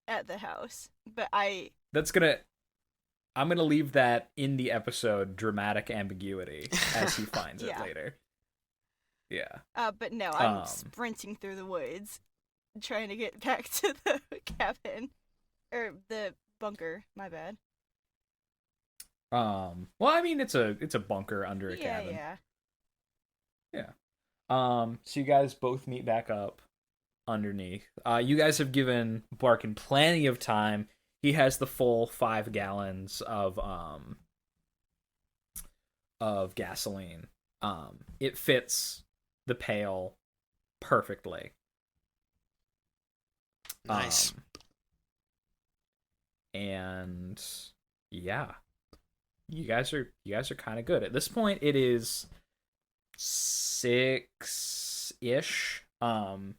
at the house, but I'm gonna leave that in the episode, dramatic ambiguity, as he finds it later. Yeah. But no, I'm sprinting through the woods, trying to get back to the cabin. Or the bunker, my bad. Well, I mean, it's a bunker under a cabin. Yeah. So you guys both meet back up underneath. You guys have given Barkin plenty of time. He has the full 5 gallons of gasoline. It fits the pail perfectly. Nice. And yeah, you guys are kind of good at this point. It is 6-ish, and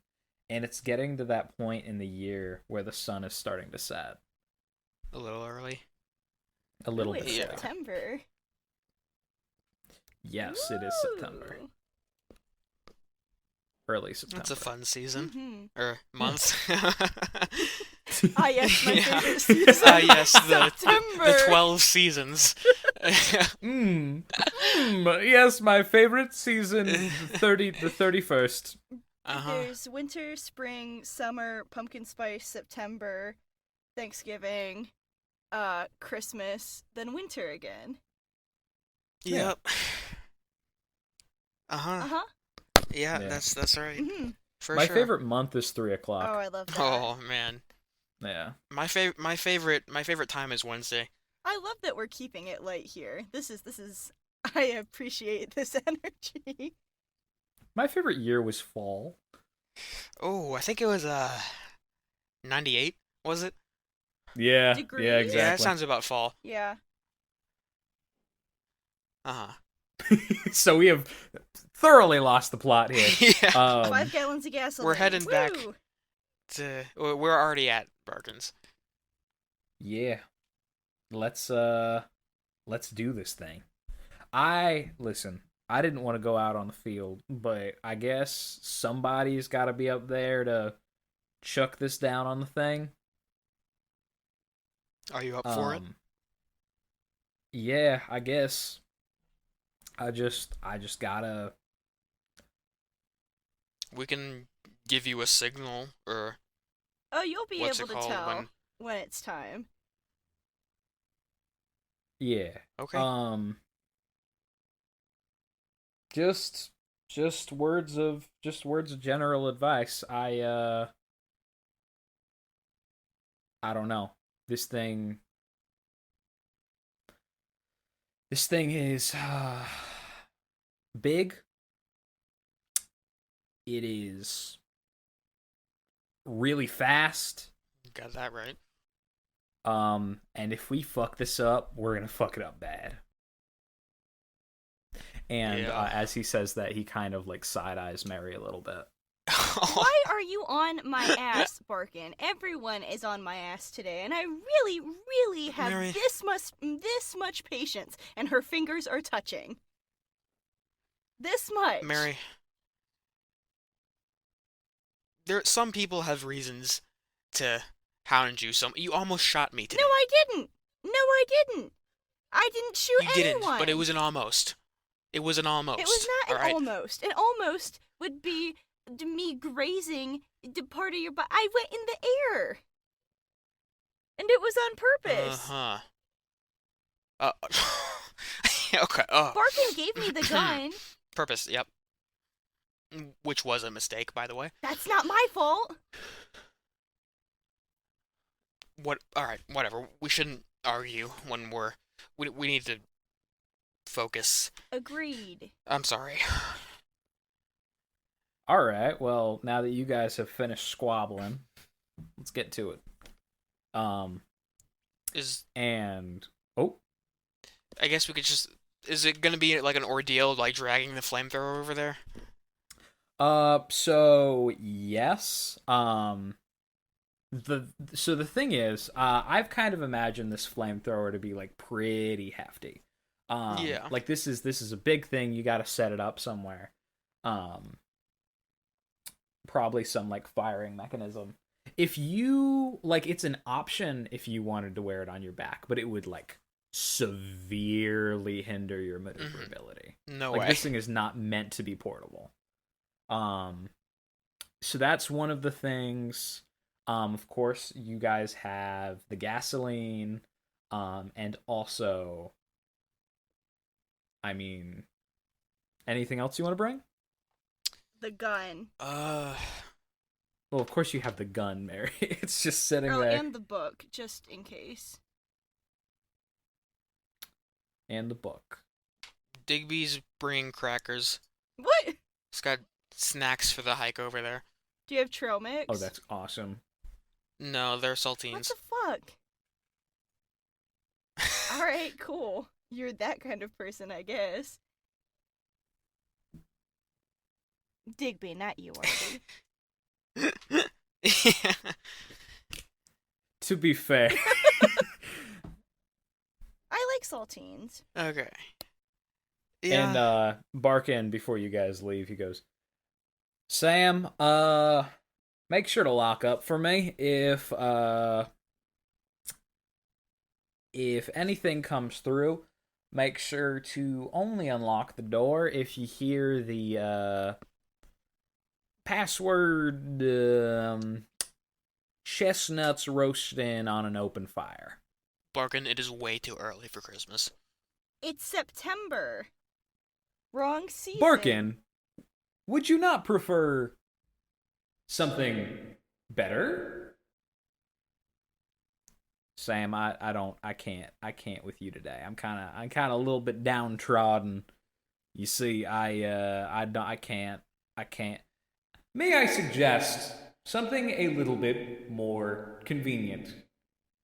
it's getting to that point in the year where the sun is starting to set. A little early. A little bit. It's September. Yes, it is September. Early September. That's a fun season. Or month. Yes, my favorite season. Yes, September. The 12 seasons. Yes, my favorite season, the 31st. There's winter, spring, summer, pumpkin spice, September, Thanksgiving, Christmas, then winter again. Yep. Yeah, that's right. For my sure. favorite month is 3 o'clock. Oh, I love that. Oh man. Yeah. My favorite time is Wednesday. I love that we're keeping it light here. This is I appreciate this energy. My favorite year was fall. Oh, I think it was 98, was it? Yeah. Degree? Yeah, exactly. Yeah, that sounds about fall. Yeah. So we have thoroughly lost the plot here. Yeah. 5 gallons of gasoline. We're heading back Woo! we're already at Barkin's. Yeah. Let's do this thing. I didn't want to go out on the field, but I guess somebody's got to be up there to chuck this down on the thing. Are you up for it? Yeah, I guess. I just gotta. We can give you a signal, or Oh, you'll be what's able it to called tell when it's time. Yeah. Okay. Just words of general advice. I don't know. This thing is big. It is really fast. Got that right. And if we fuck this up, we're gonna fuck it up bad. And Yeah. as he says that, he kind of like side eyes Mary a little bit. Why are you on my ass, Barkin? Everyone is on my ass today, and I really, really have Mary. this much patience, and her fingers are touching. This much. Mary. Some people have reasons to hound you. You almost shot me today. No, I didn't. I didn't shoot You anyone. didn't, but it was an almost. It was an almost. It was not an all right? almost. An almost would be me grazing the part of your body. I went in the air. And it was on purpose. Okay. Barkin gave me the gun. Purpose, yep. Which was a mistake, by the way. That's not my fault. Alright, whatever. We shouldn't argue when we need to focus. Agreed. I'm sorry. All right. Well, now that you guys have finished squabbling, let's get to it. I guess we could just. Is it gonna be like an ordeal, like dragging the flamethrower over there? So yes. The thing is, I've kind of imagined this flamethrower to be like pretty hefty. Yeah. Like this is a big thing. You got to set it up somewhere. Probably some like firing mechanism. If you like, it's an option if you wanted to wear it on your back, but it would like severely hinder your maneuverability. No like, way. This thing is not meant to be portable. So that's one of the things. Of course, you guys have the gasoline, and also, I mean, anything else you want to bring? The gun. Well, of course you have the gun, Mary. It's just sitting Oh, there. and the book, just in case. And the book. Digby's bringing crackers. What? He's got snacks for the hike over there. Do you have trail mix? Oh, that's awesome. No, they're What saltines. the fuck? Alright, cool. You're that kind of person, I guess. Digby, not you, Artie. Yeah. To be fair. I like saltines. Okay. Yeah. And Barkin, before you guys leave, he goes, Sam, make sure to lock up for me if anything comes through. Make sure to only unlock the door if you hear the password chestnuts roasting on an open fire. Barkin, it is way too early for Christmas. It's September. Wrong season. Barkin, would you not prefer something better? Sam, I can't with you today. I'm kind of a little bit downtrodden. You see, I can't. May I suggest something a little bit more convenient?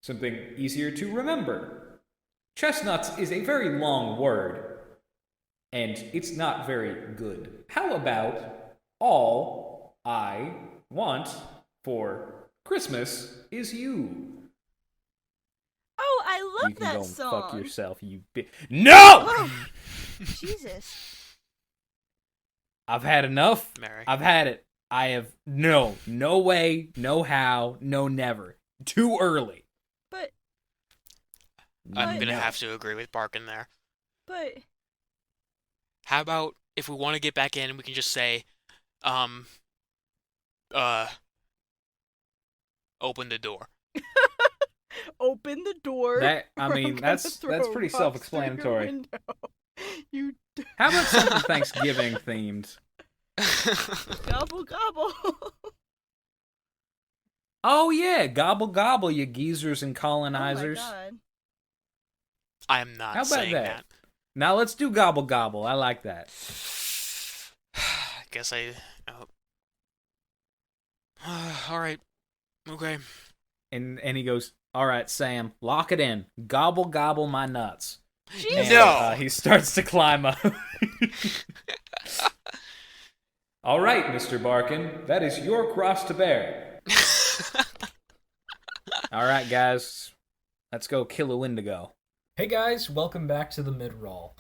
Something easier to remember. Chestnuts is a very long word, and it's not very good. How about all I want for Christmas is you? Oh, I love You can that go and song. fuck yourself, you No! Oh, Jesus. I've had enough. Mary. I've had it. I have no way, no how, no never. Too early. But, I'm gonna No. have to agree with Barkin there. but, How about if we want to get back in, we can just say, open the door. open the door. That I or I'm mean, gonna that's throw pretty rocks through your self-explanatory. window. You How about something Thanksgiving themed? gobble gobble. Oh yeah, gobble gobble, you geezers and colonizers. Oh my god. I am not How about saying that? Now let's do gobble gobble. I like that. I guess I. Oh. All right. Okay. and he goes, "All right, Sam, lock it in. Gobble gobble my nuts." Jesus. No. He starts to climb up. All right, Mr. Barkin, that is your cross to bear. All right, guys, let's go kill a wendigo. Hey guys, welcome back to the mid-roll.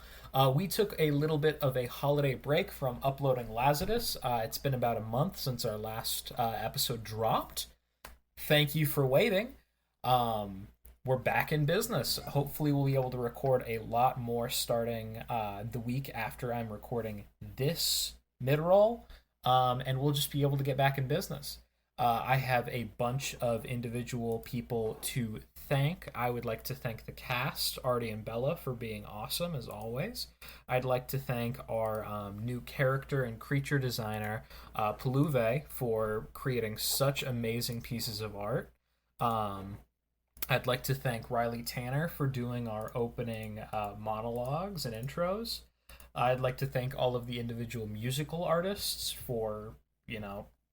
We took a little bit of a holiday break from uploading Lazitus. It's been about a month since our last episode dropped. Thank you for waiting. We're back in business. Hopefully we'll be able to record a lot more starting the week after I'm recording this mid-roll, and we'll just be able to get back in business. I have a bunch of individual people to thank. I would like to thank the cast, Artie and Bella, for being awesome, as always. I'd like to thank our new character and creature designer, Peluve, for creating such amazing pieces of art. I'd like to thank Riley Tanner for doing our opening monologues and intros. I'd like to thank all of the individual musical artists for,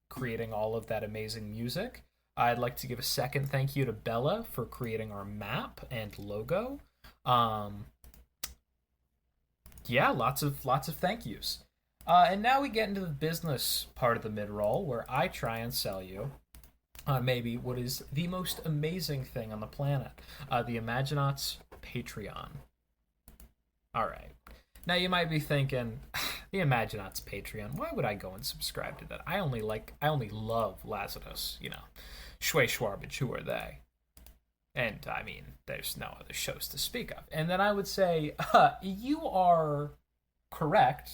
creating all of that amazing music. I'd like to give a second thank you to Bella for creating our map and logo. Lots of thank yous. And now we get into the business part of the mid-roll, where I try and sell you maybe what is the most amazing thing on the planet, the Imaginauts Patreon. All right. Now you might be thinking, the Imaginauts Patreon, why would I go and subscribe to that? I only love Lazitus, Shway Schwarbage, who are they? And, I mean, there's no other shows to speak of. And then I would say, you are correct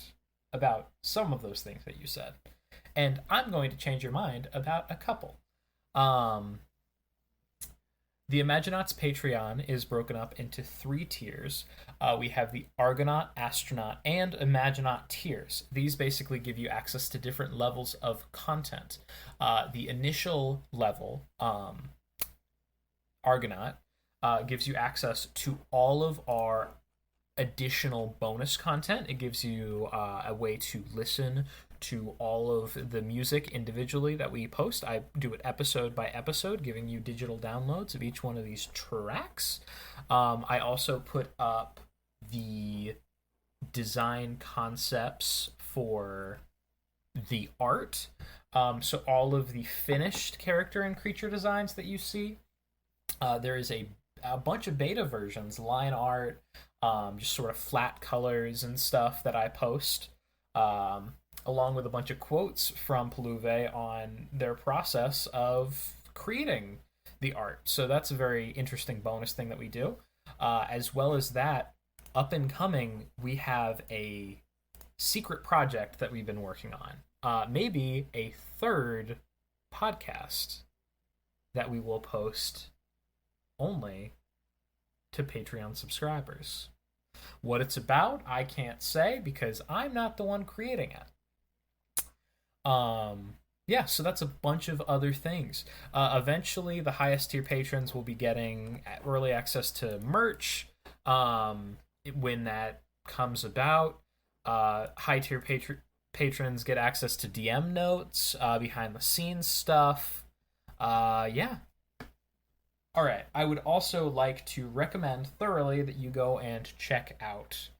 about some of those things that you said. And I'm going to change your mind about a couple. The Imaginauts Patreon is broken up into 3 tiers. We have the Argonaut, Astronaut, and Imaginaut tiers. These basically give you access to different levels of content. The initial level, Argonaut, gives you access to all of our additional bonus content. It gives you a way to listen to all of the music individually that we post. I do it episode by episode, giving you digital downloads of each one of these tracks. I also put up the design concepts for the art. So all of the finished character and creature designs that you see, there is a bunch of beta versions, line art, just sort of flat colors and stuff that I post, along with a bunch of quotes from Peluve on their process of creating the art. So that's a very interesting bonus thing that we do. As well as that, up and coming, we have a secret project that we've been working on. Maybe a 3rd podcast that we will post only to Patreon subscribers. What it's about, I can't say because I'm not the one creating it. So that's a bunch of other things. Eventually, the highest tier patrons will be getting early access to merch when that comes about. High tier patrons get access to DM notes, behind the scenes stuff. All right, I would also like to recommend thoroughly that you go and check out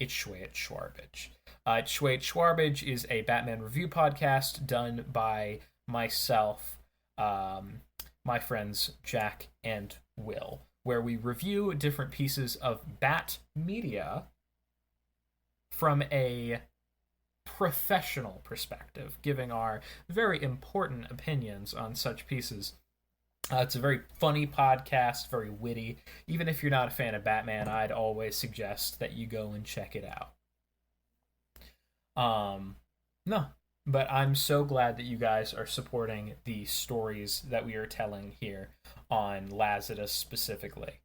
It's Shway Schwarbage. Shway Schwarbage is a Batman review podcast done by myself, my friends Jack and Will, where we review different pieces of Bat media from a professional perspective, giving our very important opinions on such pieces. It's a very funny podcast, very witty. Even if you're not a fan of Batman, I'd always suggest that you go and check it out. But I'm so glad that you guys are supporting the stories that we are telling here on Lazitus specifically.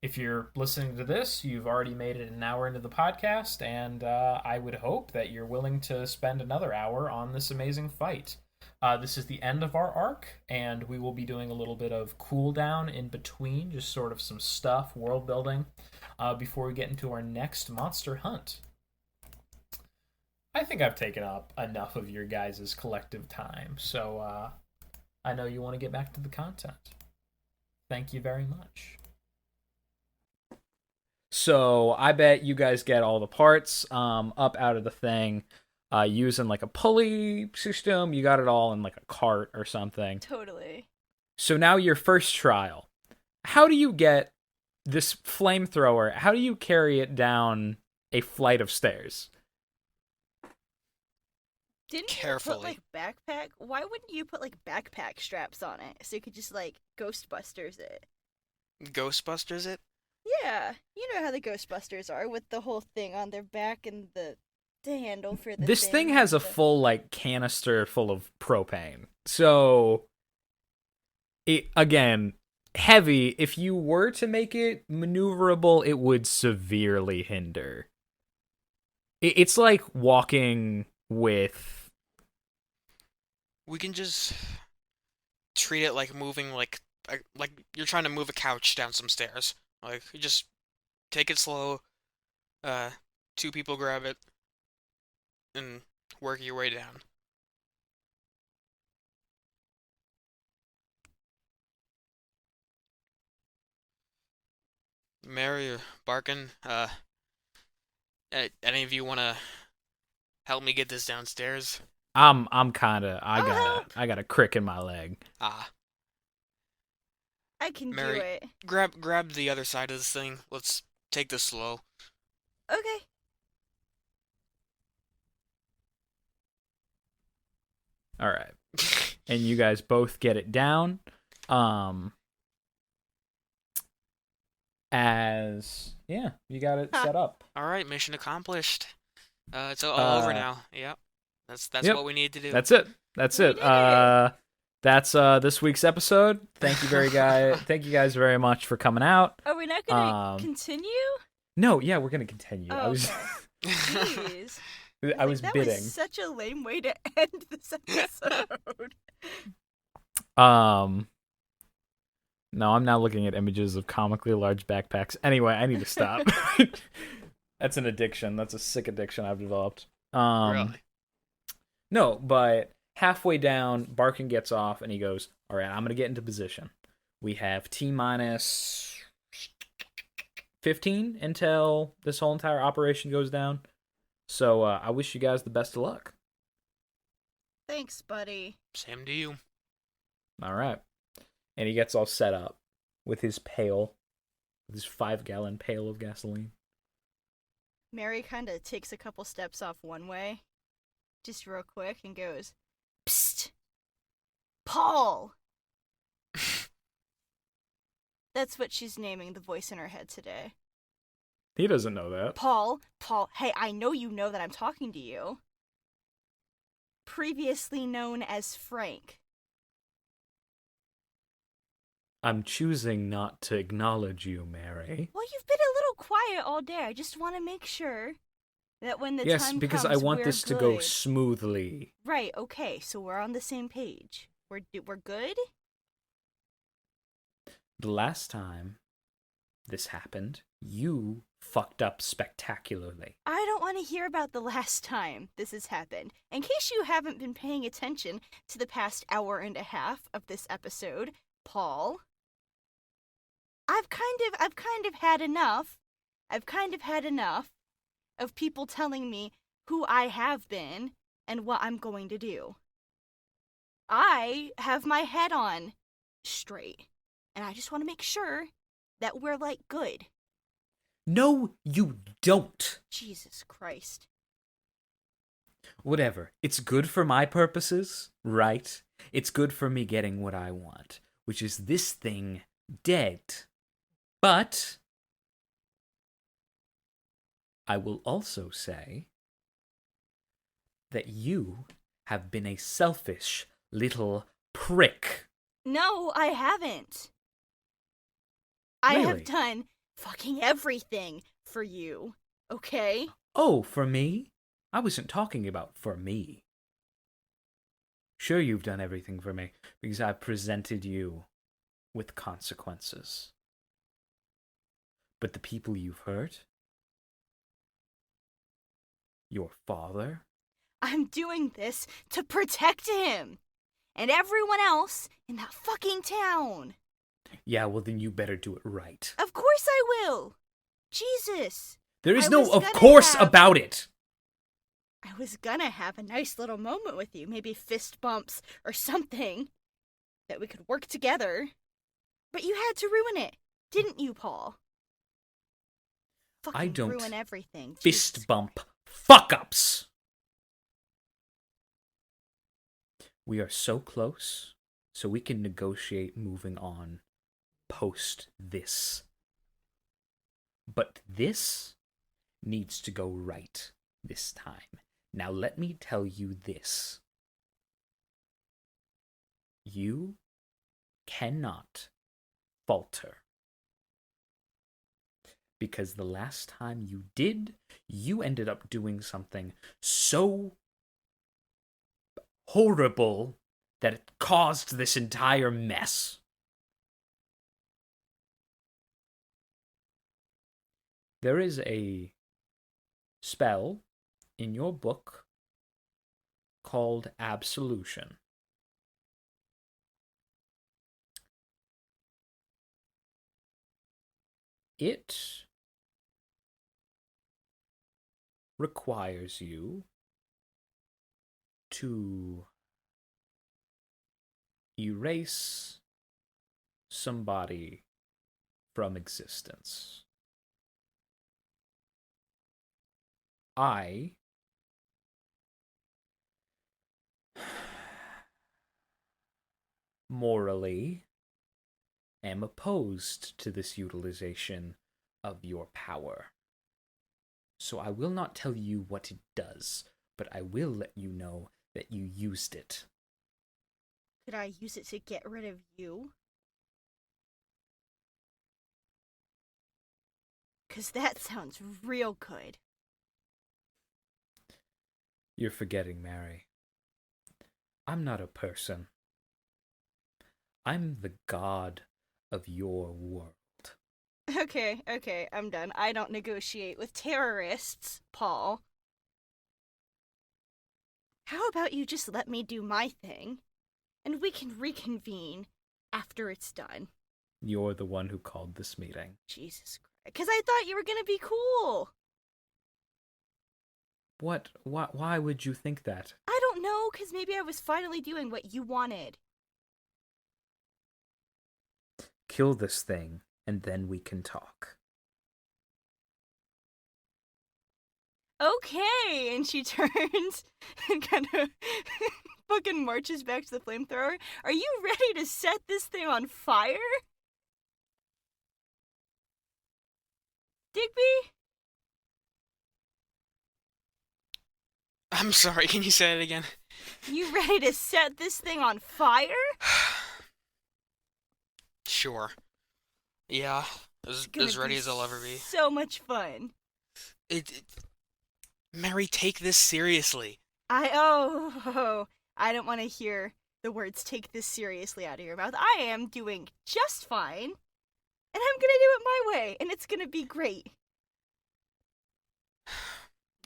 If you're listening to this, you've already made it an hour into the podcast, and I would hope that you're willing to spend another hour on this amazing fight. This is the end of our arc, and we will be doing a little bit of cooldown in between, just sort of some stuff, world building, before we get into our next monster hunt. I think I've taken up enough of your guys' collective time, so I know you want to get back to the content. Thank you very much. So I bet you guys get all the parts up out of the thing using like a pulley system. You got it all in like a cart or something. Totally. So now your first trial. How do you get this flamethrower? How do you carry it down a flight of stairs? Didn't Carefully. you put, like, backpack? Why wouldn't you put, like, backpack straps on it so you could just, like, Ghostbusters it? Ghostbusters it? Yeah, you know how the Ghostbusters are with the whole thing on their back and the handle for the This thing has a and full like canister full of propane. So it again, heavy. If you were to make it maneuverable, it would severely hinder. It's like walking with We can just treat it like moving like you're trying to move a couch down some stairs. Like you just take it slow. Two people grab it and work your way down. Mary or Barkin, any of you want to help me get this downstairs? I'm kinda I'll I got a crick in my leg. Ah, I can Mary, do it. grab the other side of this thing. Let's take this slow. Okay. Alright. And you guys both get it down. You got it set up. All right, mission accomplished. It's all over now. Yep. That's Yep. what we need to do. That's it. That's We it. did it. That's this week's episode. Thank you guys very much for coming out. Are we not gonna continue? No, yeah, we're gonna continue. Oh, I was okay. Jeez. I was that bidding. was such a lame way to end this episode. No, I'm now looking at images of comically large backpacks. Anyway, I need to stop. That's an addiction. That's a sick addiction I've developed. Really? No, but halfway down, Barkin gets off and he goes, "All right, I'm gonna get into position. We have T-minus 15 until this whole entire operation goes down. So I wish you guys the best of luck." Thanks, buddy. Same to you. All right. And he gets all set up with his pail, with his 5-gallon pail of gasoline. Mary kind of takes a couple steps off one way, just real quick, and goes, "Psst! Paul!" That's what she's naming the voice in her head today. He doesn't know that. Paul, hey, I know you know that I'm talking to you. Previously known as Frank. I'm choosing not to acknowledge you, Mary. Well, you've been a little quiet all day. I just want to make sure that when the Yes, time because comes, I want we're this to go good. smoothly. Right, okay, so we're on the same page. We're good? The last time this happened, you fucked up spectacularly. I don't want to hear about the last time this has happened. In case you haven't been paying attention to the past hour and a half of this episode, Paul, I've kind of had enough. I've kind of had enough of people telling me who I have been and what I'm going to do. I have my head on straight, and I just want to make sure that we're, like, good. No, you don't. Jesus Christ. Whatever. It's good for my purposes, right? It's good for me getting what I want, which is this thing dead. But I will also say that you have been a selfish little prick. No, I haven't. I have Really? done fucking everything for you, okay? Oh, for me? I wasn't talking about for me. Sure, you've done everything for me, because I've presented you with consequences. But the people you've hurt? Your father? I'm doing this to protect him. and everyone else in that fucking town. Yeah, well then you better do it right. Of course I will. Jesus. There is I no was of gonna course have- about it. I was gonna have a nice little moment with you, maybe fist bumps or something, that we could work together. But you had to ruin it, didn't you, Paul? Fucking I don't ruin everything. Fist Jesus. bump fuck-ups. We are so close, so we can negotiate moving on post this. But this needs to go right this time. Now let me tell you this. You cannot falter. Because the last time you did, you ended up doing something so horrible that it caused this entire mess. There is a spell in your book called Absolution. It requires you to erase somebody from existence. I morally am opposed to this utilization of your power. So I will not tell you what it does, but I will let you know that you used it. Could I use it to get rid of you? 'Cause that sounds real good. You're forgetting, Mary. I'm not a person. I'm the god of your world. Okay, I'm done. I don't negotiate with terrorists, Paul. How about you just let me do my thing, and we can reconvene after it's done? You're the one who called this meeting. Jesus Christ. Because I thought you were gonna be cool. What? Why would you think that? I don't know, because maybe I was finally doing what you wanted. Kill this thing, and then we can talk. Okay, and she turns and kind of fucking marches back to the flamethrower. Are you ready to set this thing on fire? Digby? I'm sorry, can you say it again? You ready to set this thing on fire? Sure. Yeah, as ready as I'll ever be. So much fun. Mary, take this seriously. I don't want to hear the words "take this seriously" out of your mouth. I am doing just fine, and I'm gonna do it my way, and it's gonna be great.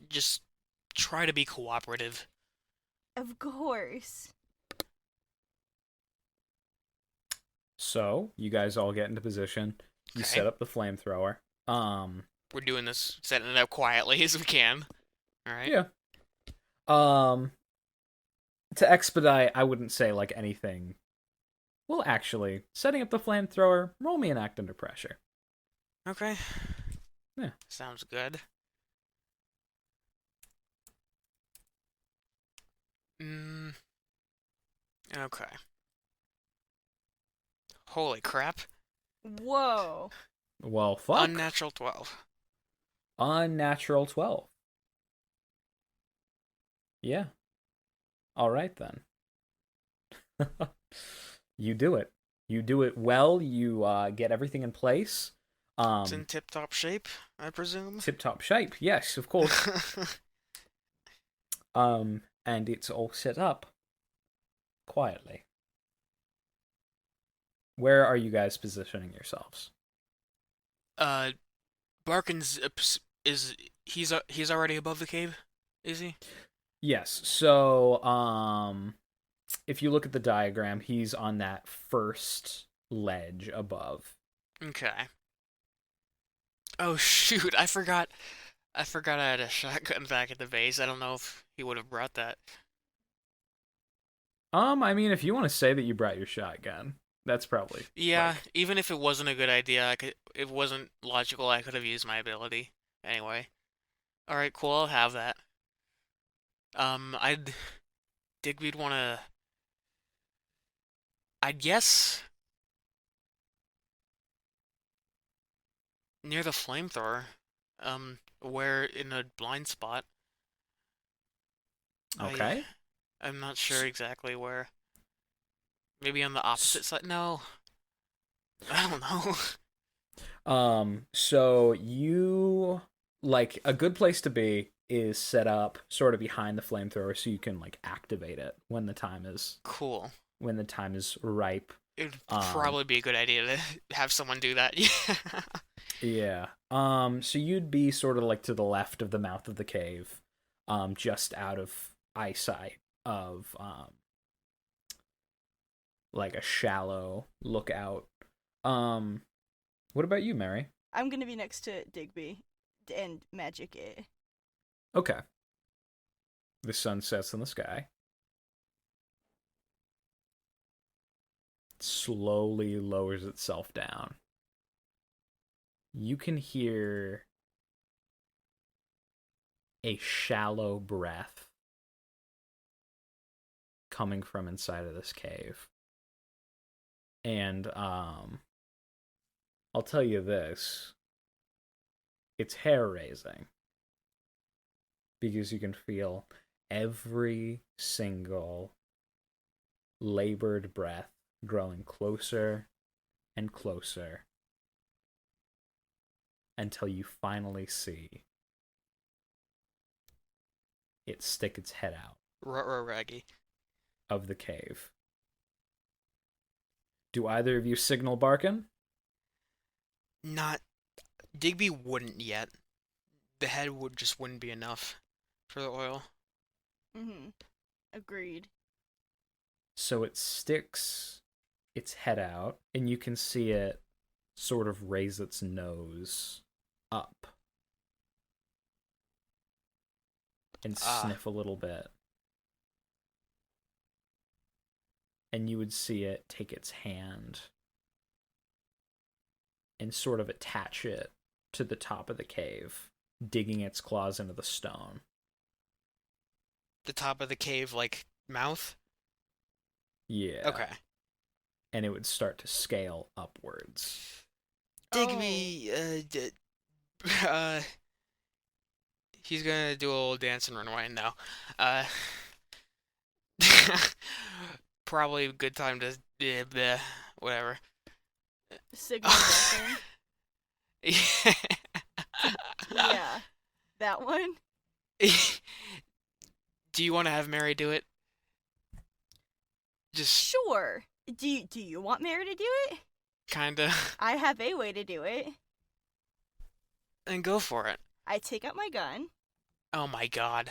Just try to be cooperative. Of course. So, you guys all get into position. You Okay. set up the flamethrower. We're doing this, setting it up quietly as we can. Alright? Yeah. To expedite, I wouldn't say, like, anything. Well, actually, setting up the flamethrower, roll me an act under pressure. Okay. Yeah. Sounds good. Okay. Holy crap. Whoa. Well, fuck. Unnatural 12. Unnatural 12. Yeah. Alright then. You do it. You do it well. You get everything in place. It's in tip-top shape, I presume? Tip-top shape. Yes, of course. And it's all set up quietly. Where are you guys positioning yourselves? Barkin's he's already above the cave, is he? Yes. So, if you look at the diagram, he's on that first ledge above. Okay. Oh shoot, I forgot I had a shotgun back at the base. I don't know if he would have brought that. I mean, if you want to say that you brought your shotgun, that's probably Yeah, like, even if it wasn't a good idea, it wasn't logical, I could have used my ability. Anyway. Alright, cool, I'll have that. I'd Digby'd wanna I'd guess near the flamethrower. Where in a blind spot. okay. I'm not sure exactly where. Maybe on the opposite side? No. I don't know. So you like a good place to be is set up sort of behind the flamethrower so you can like activate it Cool. when the time is ripe. It'd probably be a good idea to have someone do that. Yeah. So you'd be sort of like to the left of the mouth of the cave, just out of eyesight of like a shallow lookout. What about you, Mary? I'm gonna be next to Digby and magic it. Okay. The sun sets in the sky. It slowly lowers itself down. You can hear a shallow breath coming from inside of this cave. And I'll tell you this. It's hair-raising. Because you can feel every single labored breath growing closer and closer until you finally see it stick its head out Raggy. of the cave. Do either of you signal Barkin? Not Digby wouldn't yet. The head wouldn't be enough for the oil. Agreed. So it sticks its head out, and you can see it sort of raise its nose up and sniff a little bit. And you would see it take its hand and sort of attach it to the top of the cave, digging its claws into the stone. The top of the cave, like, mouth? Yeah. Okay. And it would start to scale upwards. Digby, he's gonna do a little dance and run away now. Probably a good time to, whatever. Signal Barkin. Yeah. That one? Do you want to have Mary do it? Sure. Do you want Mary to do it? Kinda. I have a way to do it. And go for it. I take out my gun. Oh my god.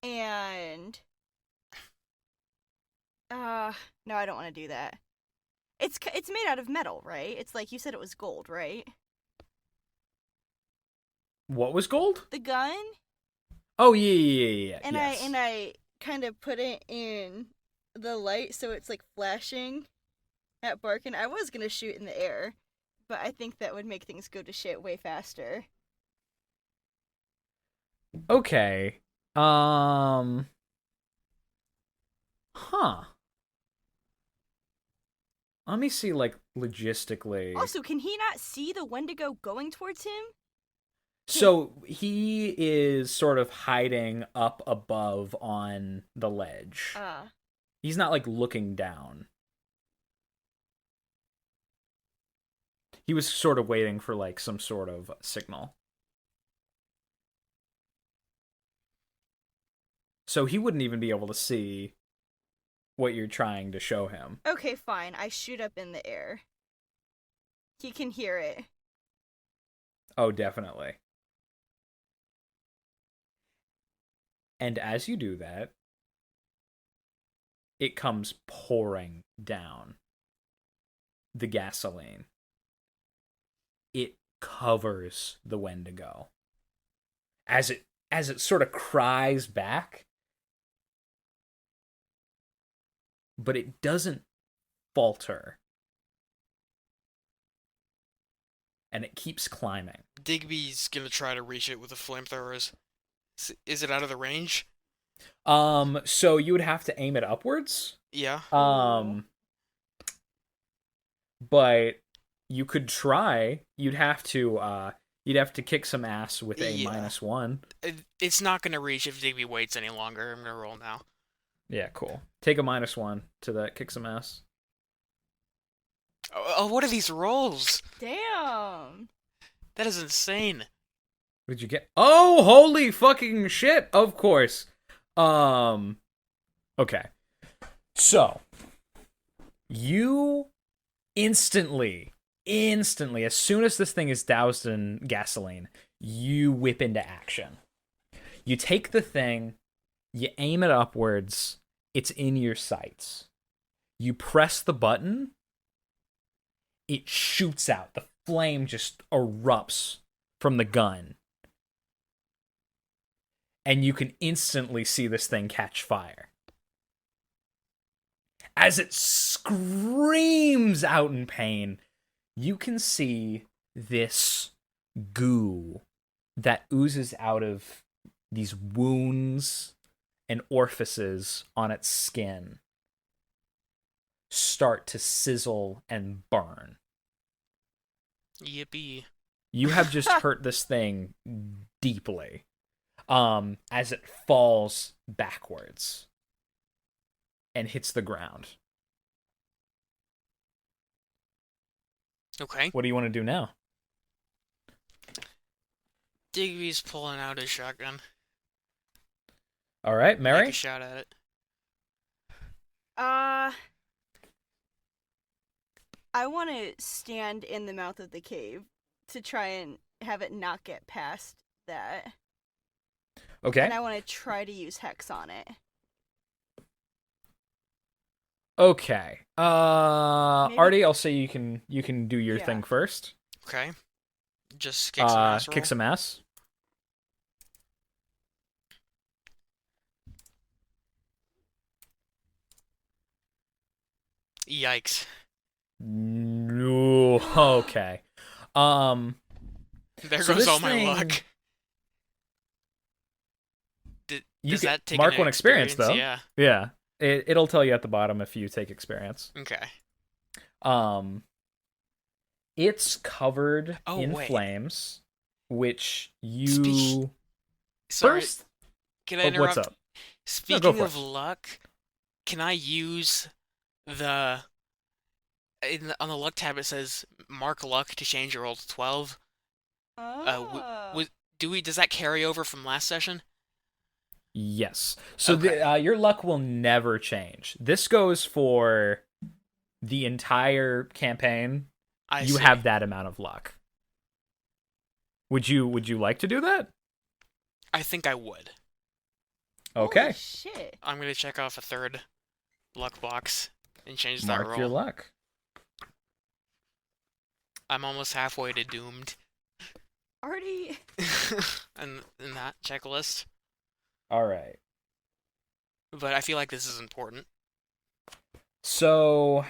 And no, I don't want to do that. It's made out of metal, right? It's like you said it was gold, right? What was gold? The gun. Oh yeah. And yes. I kind of put it in the light so it's like flashing at Barkin. I was gonna shoot in the air, but I think that would make things go to shit way faster. Okay. Huh. Let me see, like, logistically. Also, can he not see the wendigo going towards him? So he is sort of hiding up above on the ledge. He's not, like, looking down. He was sort of waiting for, like, some sort of signal. So he wouldn't even be able to see what you're trying to show him. Okay, fine. I shoot up in the air. He can hear it. Oh, definitely. And as you do that, it comes pouring down the gasoline. It covers the wendigo. As it sort of cries back, but it doesn't falter. And it keeps climbing. Digby's gonna try to reach it with the flamethrowers. Is it out of the range? So you would have to aim it upwards. Yeah. But you could try. You'd have to kick some ass with a Yeah. -1. It's not gonna reach if Digby waits any longer. I'm gonna roll now. Yeah, cool. Take a -1 to that kick some ass. Oh, what are these rolls? Damn. That is insane. What did you get? Oh, holy fucking shit! Of course. Okay. So, you instantly, as soon as this thing is doused in gasoline, you whip into action. You take the thing, you aim it upwards, it's in your sights. You press the button, it shoots out. The flame just erupts from the gun. And you can instantly see this thing catch fire. As it screams out in pain, you can see this goo that oozes out of these wounds and orifices on its skin start to sizzle and burn. Yippee. You have just hurt this thing deeply. As it falls backwards and hits the ground. Okay. What do you want to do now? Digby's pulling out his shotgun. All right, Take Mary? a shot at it. I want to stand in the mouth of the cave to try and have it not get past that. Okay. And I want to try to use Hex on it. Okay. Maybe- Artie, I'll say you can do your Yeah. thing first. Okay. Just kick some ass roll. Kick some ass. Yikes. No. Okay. There So goes this all my thing- luck. You Does can that take mark an one experience though. Yeah. Yeah. It'll tell you at the bottom if you take experience. Okay. It's covered Oh, in wait. flames, which you Speak- Sorry. first. Can I Oh, interrupt? what's up? Speaking for of luck, can I use on the luck tab it says mark luck to change your roll to 12? Oh. Does that carry over from last session? Yes. So Okay. your luck will never change. This goes for the entire campaign. You see. have that amount of luck. Would you like to do that? I think I would. Okay. Holy shit. I'm gonna check off a third luck box and change that Mark roll. your luck. I'm almost halfway to doomed. Artie. in that checklist. All right. But I feel like this is important. So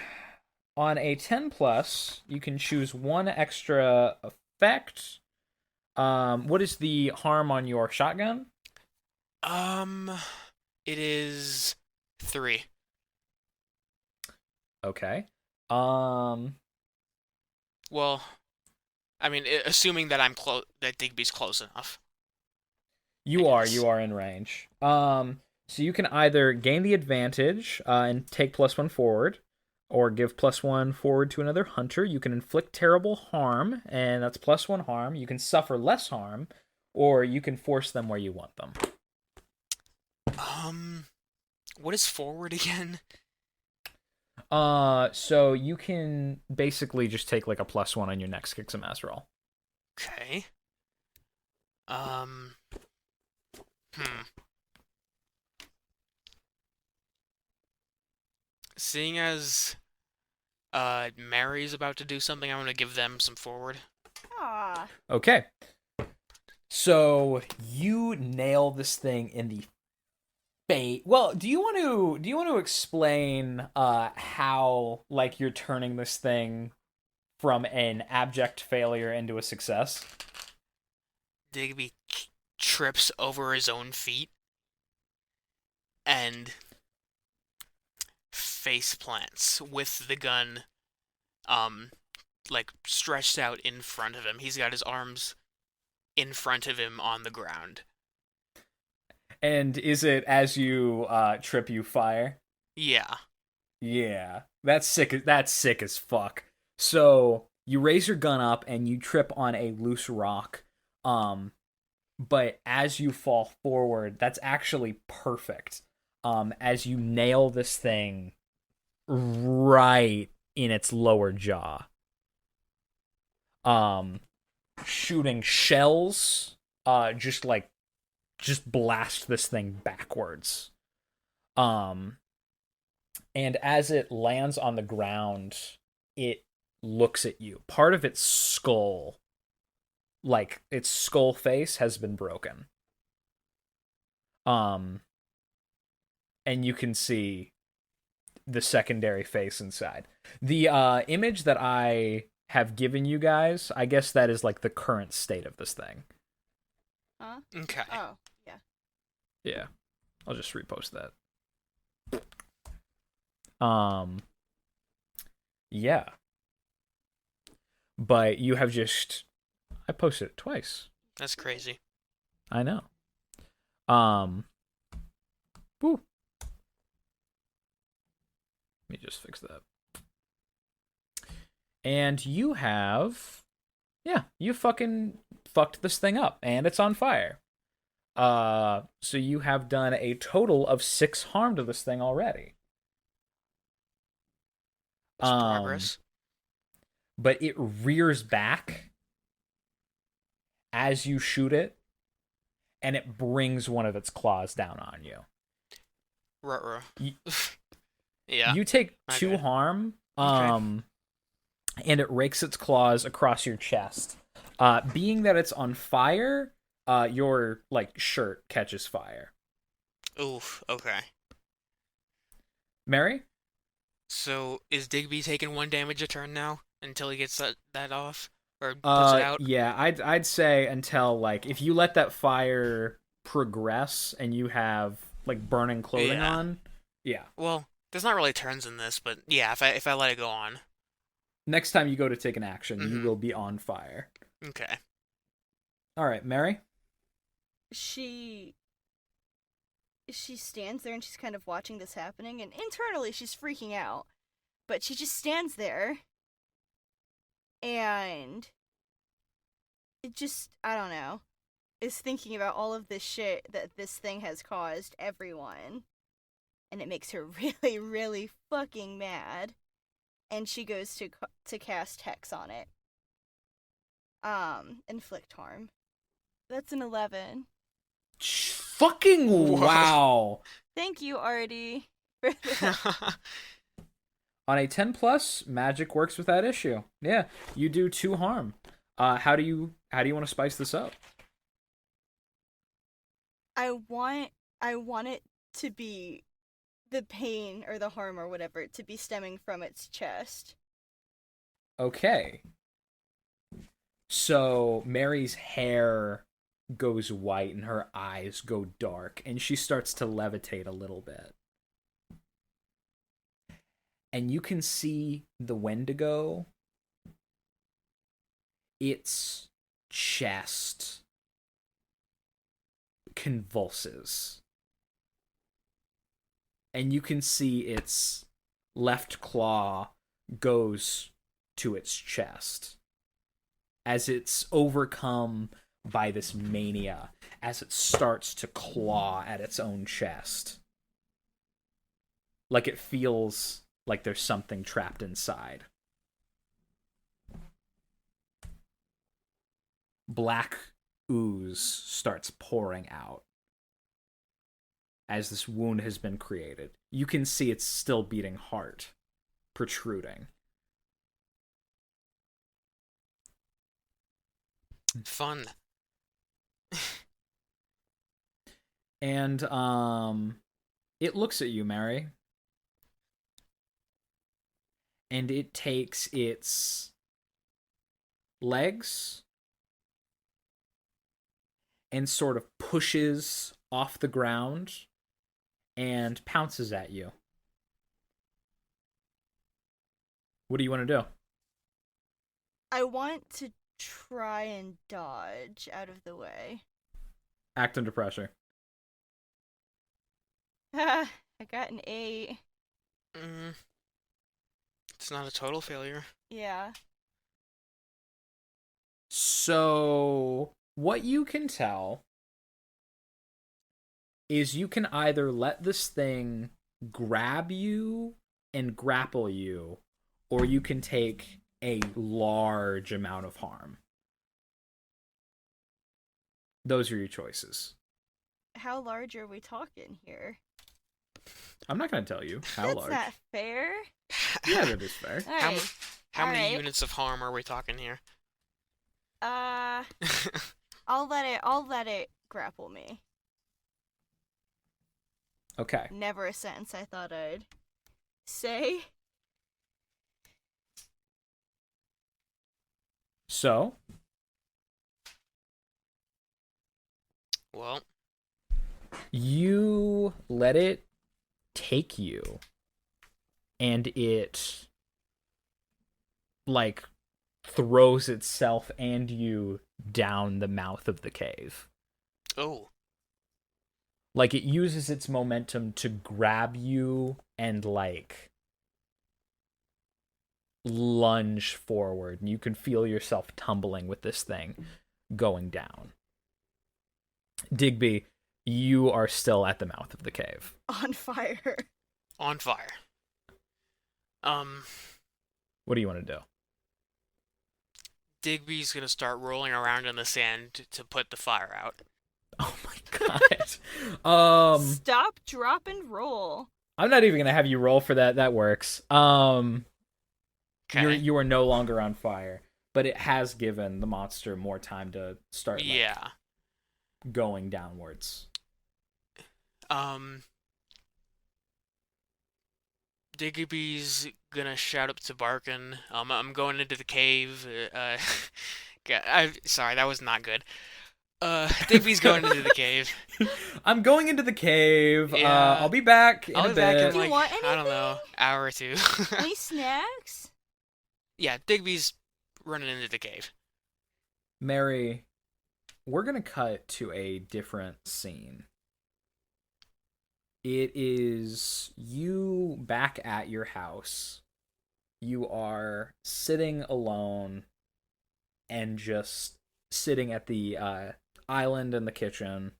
on a 10 plus, you can choose one extra effect. What is the harm on your shotgun? It is 3. Okay. Well, I mean, assuming that that Digby's close enough. You I are guess. in range. So you can either gain the advantage and take +1 forward, or give +1 forward to another hunter. You can inflict terrible harm, and that's +1 harm. You can suffer less harm, or you can force them where you want them. What is forward again? So you can basically just take like a +1 on your next kick some ass roll. Okay. Seeing as Mary's about to do something, I'm gonna give them some forward. Aw. Okay. So you nail this thing in the face. Well, do you want to explain how like you're turning this thing from an abject failure into a success? Digby trips over his own feet and face plants with the gun like stretched out in front of him. He's got his arms in front of him on the ground. And is it as you trip you fire? Yeah. Yeah. That's sick. That's sick as fuck. So you raise your gun up and you trip on a loose rock. But as you fall forward, that's actually perfect. As you nail this thing right in its lower jaw. Shooting shells, just blast this thing backwards. And as it lands on the ground, it looks at you. Part of its skull, like its skull face, has been broken. And you can see the secondary face inside. The image that I have given you guys, I guess that is like the current state of this thing. Huh? Okay. Oh, yeah. Yeah. I'll just repost that. Yeah. But you have just I posted it twice. That's crazy. I know. Woo. Let me just fix that. And you have you fucking fucked this thing up and it's on fire. So you have done a total of 6 harm to this thing already. That's progress. But it rears back as you shoot it, and it brings one of its claws down on you. Ruh-roh. You, Yeah. You take 2 Okay. harm, Okay. and it rakes its claws across your chest. Being that it's on fire, your like shirt catches fire. Oof. Okay. Mary? So is Digby taking 1 damage a turn now until he gets that off or puts it out? Yeah, I'd say until like if you let that fire progress and you have like burning clothing Yeah. on, yeah. Well, there's not really turns in this, but yeah, if I let it go on. Next time you go to take an action, you Mhm. will be on fire. Okay. All right, Mary? She stands there and she's kind of watching this happening, and internally she's freaking out. But she just stands there and it just, I don't know, is thinking about all of this shit that this thing has caused everyone. And it makes her really, really fucking mad. And she goes to cast Hex on it. Inflict harm. That's an 11. Fucking Whoa. wow. Thank you, Artie. For that. On a 10 plus, magic works with that issue. Yeah, you do 2 harm. How do you want to spice this up? I want it to be the pain or the harm or whatever to be stemming from its chest. Okay. So Mary's hair goes white and her eyes go dark, and she starts to levitate a little bit. And you can see the wendigo, its chest convulses. And you can see its left claw goes to its chest as it's overcome by this mania, as it starts to claw at its own chest. Like it feels like there's something trapped inside. Black ooze starts pouring out as this wound has been created. You can see it's still beating heart, protruding. Fun. And it looks at you, Mary. And it takes its legs and sort of pushes off the ground and pounces at you. What do you want to do? I want to try and dodge out of the way. Act under pressure. I got an 8. It's not a total failure. Yeah. So, what you can tell is you can either let this thing grab you and grapple you, or you can take a large amount of harm. Those are your choices. How large are we talking here? I'm not going to tell you how That's large. not fair. Yeah, that is fair. Alright. How many Alright. units of harm are we talking here? I'll let it grapple me. Okay. Never a sentence I thought I'd say. So, Well, you let it take you, and it, like, throws itself and you down the mouth of the cave. oh, Like, it uses its momentum to grab you and, like, lunge forward, and you can feel yourself tumbling with this thing going down. Digby, you are still at the mouth of the cave. On fire. on fire. What do you want to do? Digby's gonna start rolling around in the sand to put the fire out. Oh my god. Stop, drop, and roll. I'm not even gonna have you roll for that. That works. Okay. You are no longer on fire, but it has given the monster more time to start going downwards. Digby's gonna shout up to Barkin. I'm going into the cave. Sorry, that was not good. Digby's going into the cave. I'm going into the cave. Yeah. I'll be back in I'll a be back bit. in Do you like, want I don't know, anything? hour or two. Any snacks? Yeah, Digby's running into the cave. Mary, we're gonna cut to a different scene. It is you back at your house. You are sitting alone and just sitting at the island in the kitchen,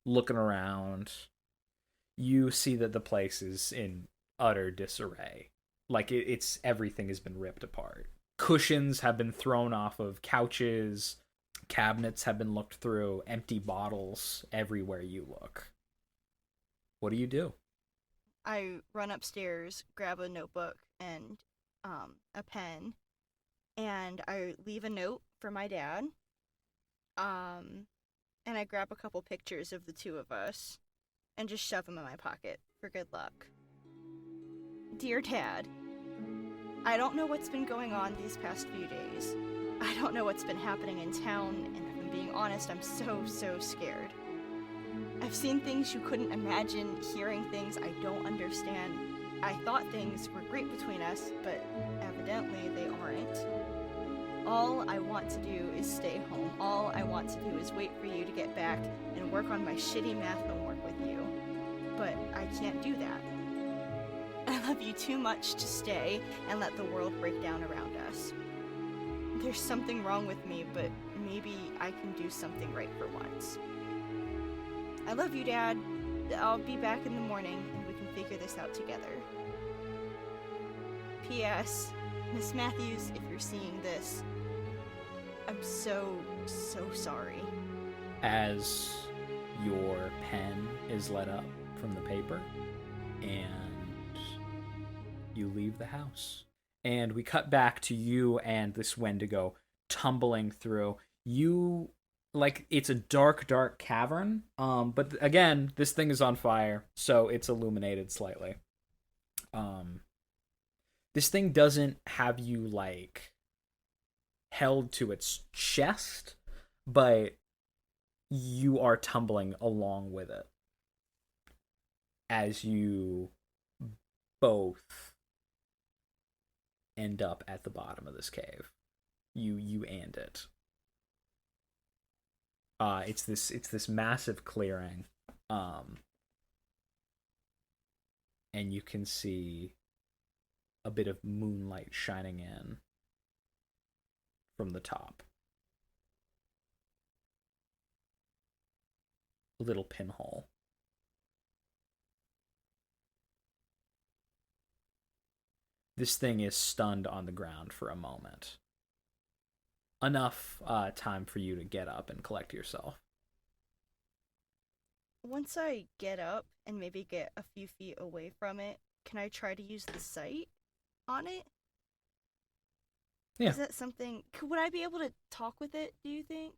looking around. You see that the place is in utter disarray. Like, it's everything has been ripped apart. Cushions have been thrown off of couches. Cabinets have been looked through. Empty bottles everywhere you look. What do you do? I run upstairs, grab a notebook and a pen, and I leave a note for my dad. And I grab a couple pictures of the two of us and just shove them in my pocket for good luck. Dear Dad, I don't know what's been going on these past few days. I don't know what's been happening in town, and if I'm being honest, I'm so scared. I've seen things you couldn't imagine, hearing things I don't understand. I thought things were great between us, but evidently they aren't. All I want to do is stay home. All I want to do is wait for you to get back and work on my shitty math homework with you. But I can't do that. I love you too much to stay and let the world break down around us. There's something wrong with me, but maybe I can do something right for once. I love you, Dad. I'll be back in the morning and we can figure this out together. P.S. Miss Matthews, if you're seeing this, I'm so sorry. As your pen is lit up from the paper, and you leave the house. And we cut back to you and this Wendigo tumbling through. You, like, it's a dark, dark cavern. But again, this thing is on fire, so it's illuminated slightly. This thing doesn't have you, like, held to its chest, but you are tumbling along with it as you both end up at the bottom of this cave. You and it. It's this massive clearing, and you can see a bit of moonlight shining in from the top. A little pinhole. This thing is stunned on the ground for a moment. Enough time for you to get up and collect yourself. Once I get up and maybe get a few feet away from it, can I try to use the sight on it? Yeah. Is that something... Would I be able to talk with it, do you think?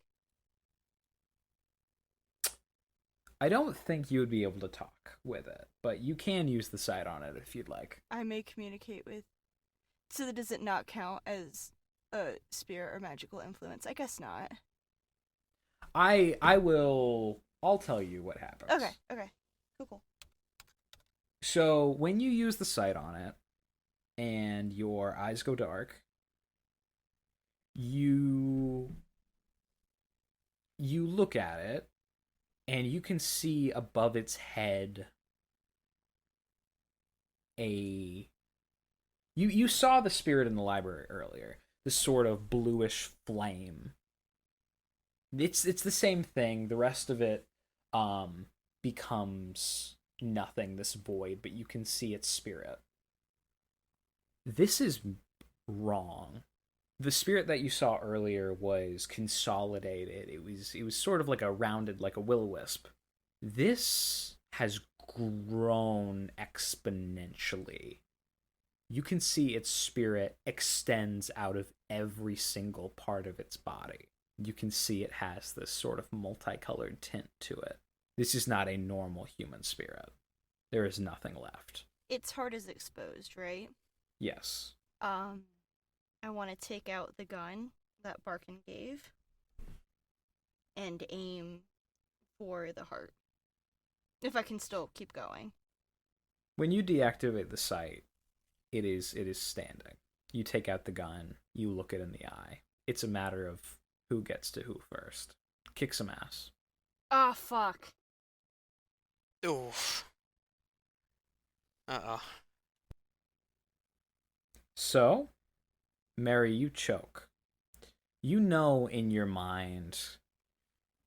I don't think you would be able to talk with it, but you can use the sight on it if you'd like. I may communicate with... So does it not count as a spirit or magical influence? I guess not. I'll tell you what happens. Okay. Cool. So when you use the sight on it and your eyes go dark, you look at it and you can see above its head you saw the spirit in the library earlier, this sort of bluish flame. It's the same thing. The rest of it becomes nothing, this void, but you can see its spirit. This is wrong. The spirit that you saw earlier was consolidated. It was sort of like a rounded, like a will-o-wisp. This has grown exponentially. You can see its spirit extends out of every single part of its body. You can see it has this sort of multicolored tint to it. This is not a normal human spirit. There is nothing left. Its heart is exposed, right? Yes. I want to take out the gun that Barkin gave and aim for the heart. If I can still keep going. When you deactivate the sight, it is standing. You take out the gun, you look it in the eye. It's a matter of who gets to who first. Kick some ass. Ah, fuck. Oof. Uh-oh. So, Mary, you choke. You know in your mind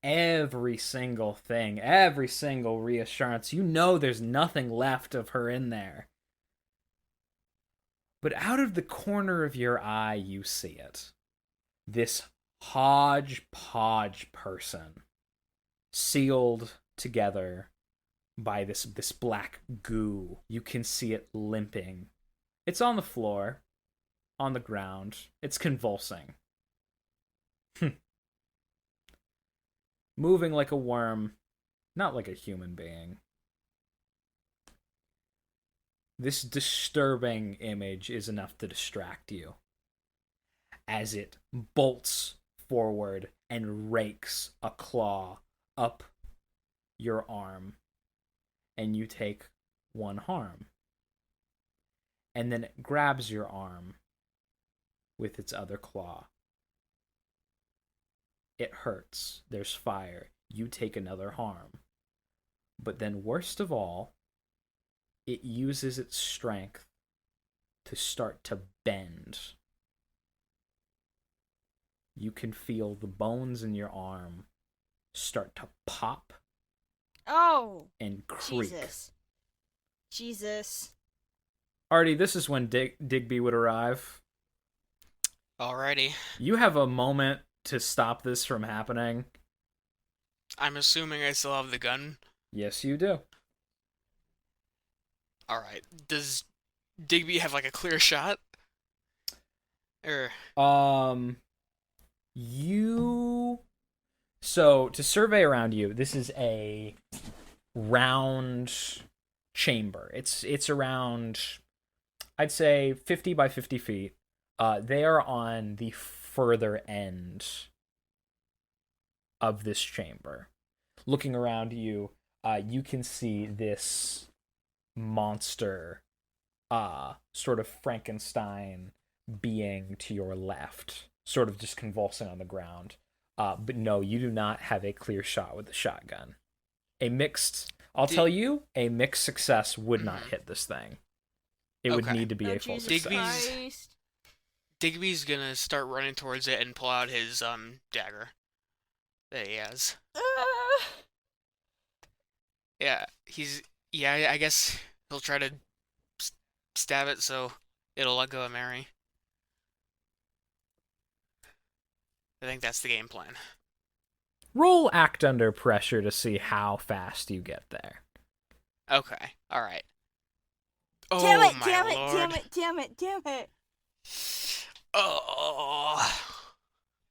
every single thing, every single reassurance. You know there's nothing left of her in there. But out of the corner of your eye, you see it. This hodgepodge person, sealed together by this black goo. You can see it limping. It's on the floor, on the ground. It's convulsing. Moving like a worm, not like a human being. This disturbing image is enough to distract you as it bolts forward and rakes a claw up your arm, and you take one harm. And then it grabs your arm with its other claw. It hurts. There's fire. You take another harm. But then, worst of all, it uses its strength to start to bend. You can feel the bones in your arm start to pop. Oh! And creak. Jesus. Artie, this is when Digby would arrive. Alrighty. You have a moment to stop this from happening. I'm assuming I still have the gun. Yes, you do. All right. Does Digby have like a clear shot? Or You. So to survey around you, this is a round chamber. It's around, I'd say, 50 by 50 feet. They are on the further end of this chamber. Looking around you, you can see this monster, sort of Frankenstein being to your left, sort of just convulsing on the ground. But no, you do not have a clear shot with the shotgun. I'll tell you, a mixed success would not hit this thing. It would need to be a full success. Digby's gonna start running towards it and pull out his dagger that he has. I guess he'll try to stab it so it'll let go of Mary. I think that's the game plan. Roll act under pressure to see how fast you get there. Okay, alright. Oh, damn it, my damn it, lord. damn it, damn it, damn it. Oh,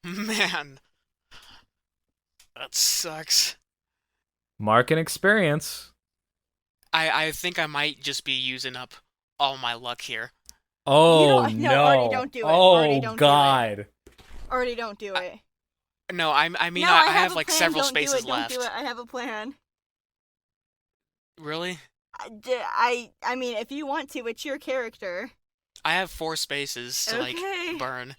man. That sucks. Mark and experience. I think I might just be using up all my luck here. Oh, no. no. Already don't do it. Oh, Already don't God. Do it. Already don't do it. No, I mean, no, I have have like plan. several don't spaces do it, left. Don't do it. I have a plan. Really? I mean, if you want to, it's your character. I have 4 spaces to like burn.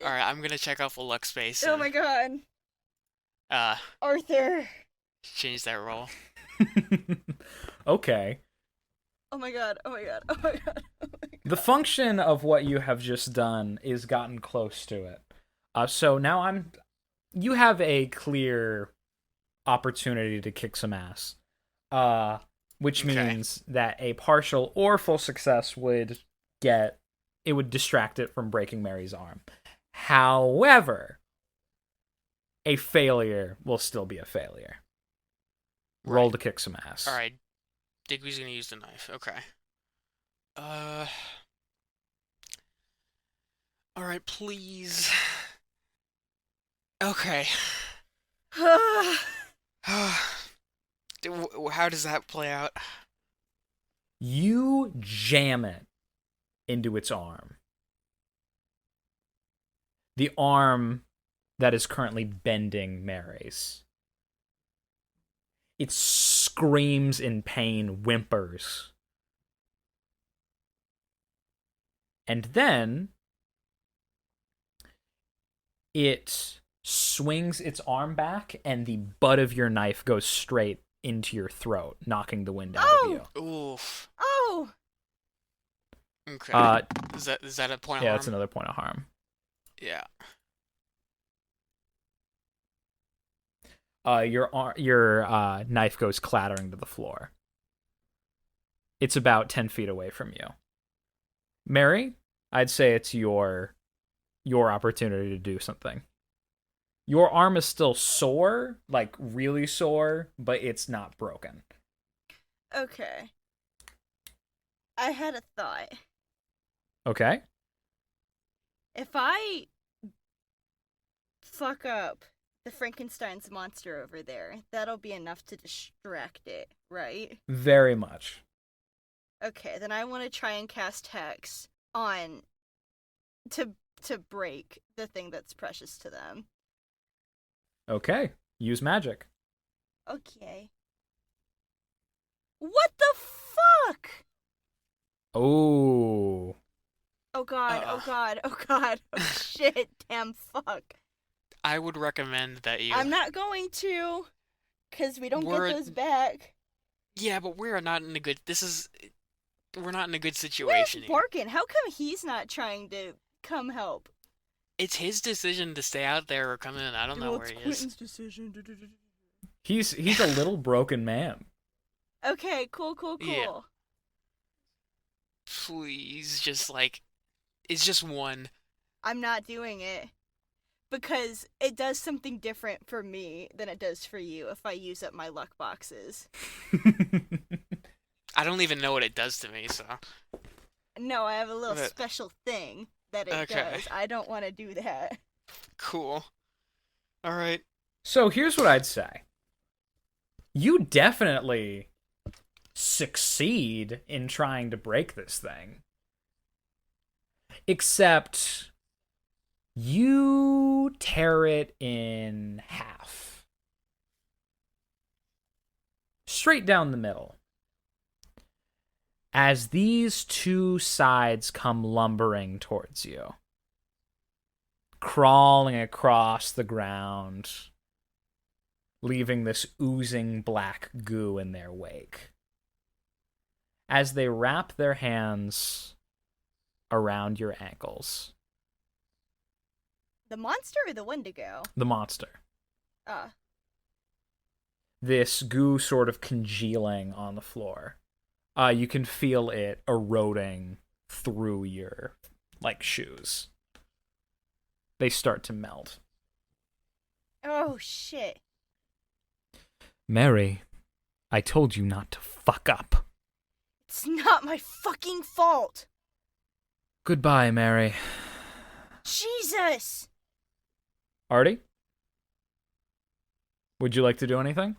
Alright, I'm gonna check off a luck space. Oh my god. Arthur. Change that roll. Okay. Oh my god, oh my god, oh my god, oh my god. The function of what you have just done is gotten close to it. So now you have a clear opportunity to kick some ass. Which means that a partial or full success would distract it from breaking Mary's arm. However, a failure will still be a failure. Roll to kick some ass. Alright. Digby's gonna use the knife. Okay. Alright, please. Okay. How does that play out? You jam it into its arm. The arm that is currently bending Mary's. It screams in pain, whimpers. And then it swings its arm back, and the butt of your knife goes straight into your throat, knocking the wind out of you. Oof. Oh! Okay. Is that a point of harm? Yeah, that's another point of harm. Yeah. Your knife goes clattering to the floor. It's about 10 feet away from you. Mary, I'd say it's your opportunity to do something. Your arm is still sore, like really sore, but it's not broken. Okay. I had a thought. Okay. If I fuck up the Frankenstein's monster over there, that'll be enough to distract it, right? Very much. Okay, then I want to try and cast Hex on to break the thing that's precious to them. Okay. Use magic. Okay. What the fuck? Oh. Oh god, oh god, oh god, oh shit, damn fuck. I would recommend that you... I'm not going to, because we don't get those back. Yeah, but we're not in a good... We're not in a good situation here. Where's Barkin? How come he's not trying to come help? It's his decision to stay out there or come in. I don't know where he is. Quentin's decision. He's a little broken man. Okay, cool. Yeah. Please, just like... It's just one. I'm not doing it. Because it does something different for me than it does for you if I use up my luck boxes. I don't even know what it does to me, so. No, I have a little But- special thing that it Okay. does. I don't want to do that. Cool. Alright. So here's what I'd say. You definitely succeed in trying to break this thing. Except you tear it in half. Straight down the middle. As these two sides come lumbering towards you. Crawling across the ground, leaving this oozing black goo in their wake. As they wrap their hands around your ankles. The monster or the wendigo? The monster. Ah. This goo sort of congealing on the floor. You can feel it eroding through your, shoes. They start to melt. Oh, shit. Mary, I told you not to fuck up. It's not my fucking fault. Goodbye, Mary. Jesus! Artie? Would you like to do anything?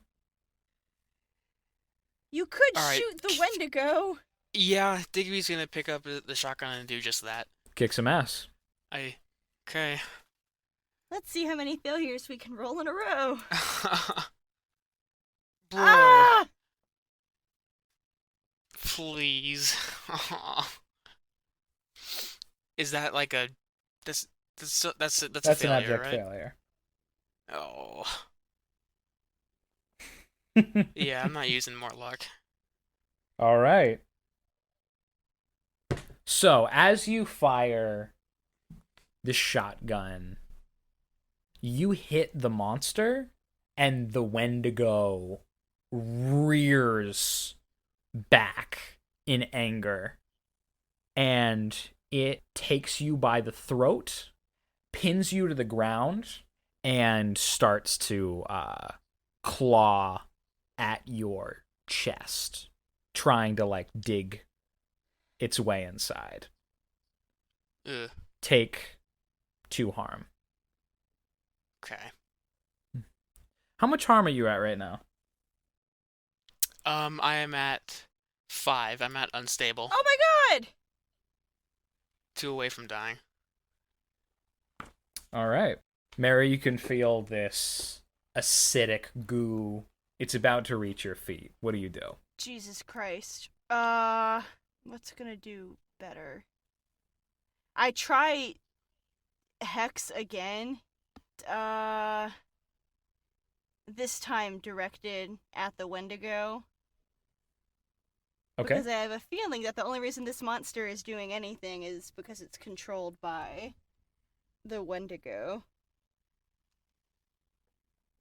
You could All right. shoot the wendigo. Yeah, Digby's gonna pick up the shotgun and do just that. Kick some ass. Okay. Let's see how many failures we can roll in a row. Bro, Ah! please. Is that like a that's a That's failure, an abject right? failure. Oh. Yeah, I'm not using more luck. All right. So, as you fire the shotgun, you hit the monster, and the wendigo rears back in anger. And it takes you by the throat, pins you to the ground, and starts to claw at your chest, trying to dig its way inside. Ugh. Take 2 harm. Okay. How much harm are you at right now? I am at 5. I'm at unstable. Oh my god! 2 away from dying. All right. Mary, you can feel this acidic goo. It's about to reach your feet. What do you do? Jesus Christ. What's gonna do better? I try Hex again. This time directed at the wendigo. Okay. Because I have a feeling that the only reason this monster is doing anything is because it's controlled by the wendigo.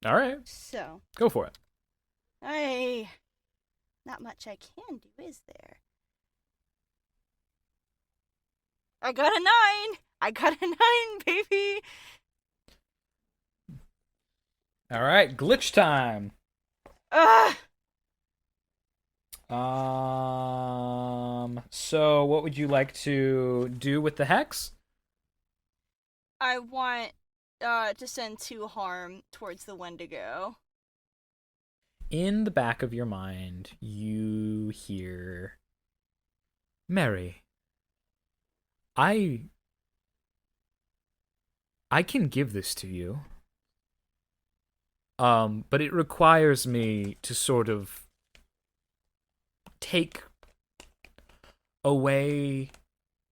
All right. So, Go for it. not much I can do, is there? I got a 9! I got a 9, baby! All right. Glitch time. Ugh! So what would you like to do with the hex? I want to send 2 harm towards the wendigo. In the back of your mind, you hear, Mary, I can give this to you. But it requires me to sort of take away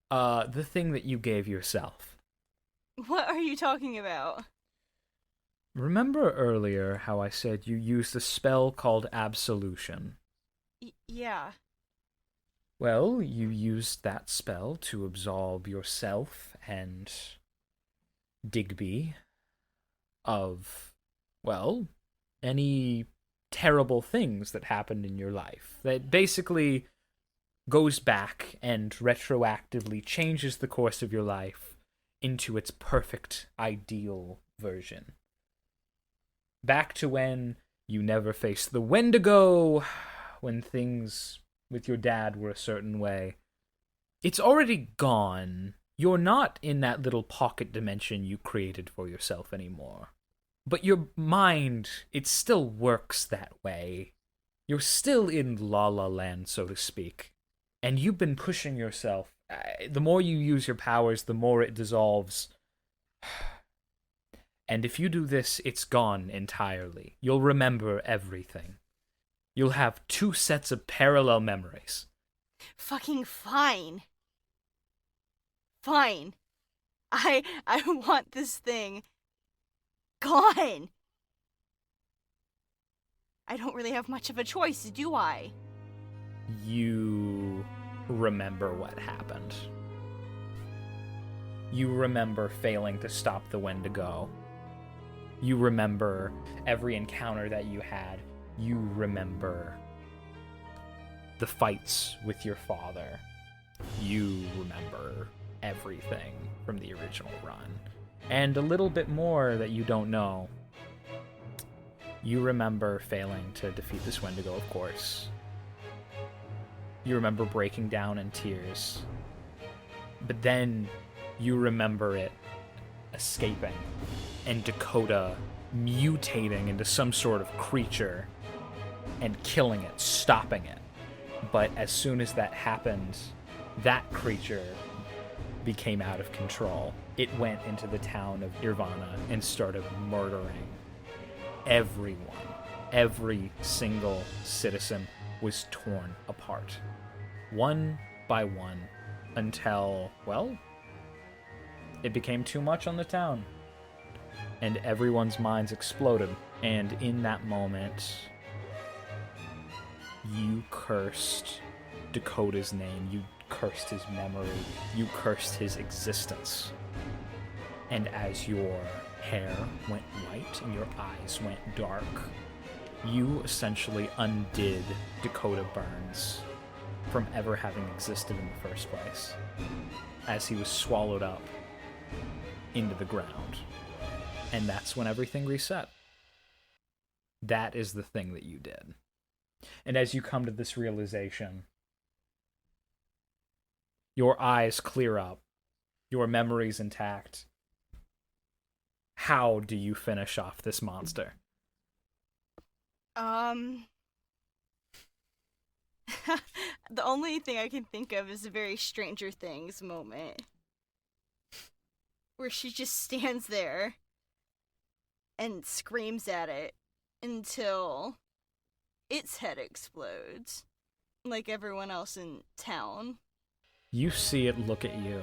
the thing that you gave yourself. What are you talking about? Remember earlier how I said you used a spell called Absolution? Yeah. Well, you used that spell to absolve yourself and Digby of, well, any terrible things that happened in your life. That basically goes back and retroactively changes the course of your life into its perfect, ideal version. Back to when you never faced the wendigo, when things with your dad were a certain way. It's already gone. You're not in that little pocket dimension you created for yourself anymore. But your mind, it still works that way. You're still in La La Land, so to speak. And you've been pushing yourself. The more you use your powers, the more it dissolves. And if you do this, it's gone entirely. You'll remember everything. You'll have 2 sets of parallel memories. Fucking fine. Fine. I want this thing gone. I don't really have much of a choice, do I? You remember what happened. You remember failing to stop the wendigo. You remember every encounter that you had. You remember the fights with your father. You remember everything from the original run. And a little bit more that you don't know. You remember failing to defeat this wendigo, of course. You remember breaking down in tears. But then you remember it escaping and Dakota mutating into some sort of creature and killing it, stopping it. But as soon as that happened, that creature became out of control. It went into the town of Nirvana and started murdering everyone. Every single citizen was torn apart, one by one, until, well, it became too much on the town. And everyone's minds exploded. And in that moment, you cursed Dakota's name. You cursed his memory. You cursed his existence. And as your hair went white and your eyes went dark, you essentially undid Dakota Burns from ever having existed in the first place, as he was swallowed up into the ground. And that's when everything reset. That is the thing that you did. And as you come to this realization, your eyes clear up, your memory's intact. How do you finish off this monster? The only thing I can think of is a very Stranger Things moment. Where she just stands there and screams at it until its head explodes, like everyone else in town. You see it look at you,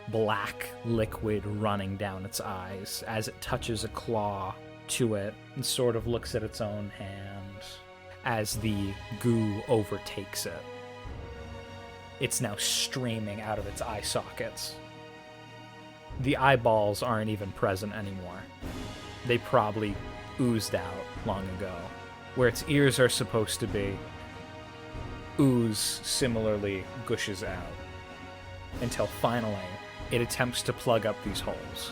black liquid running down its eyes as it touches a claw to it and sort of looks at its own hand as the goo overtakes it. It's now streaming out of its eye sockets. The eyeballs aren't even present anymore. They probably oozed out long ago. Where its ears are supposed to be, ooze similarly gushes out. Until finally, it attempts to plug up these holes.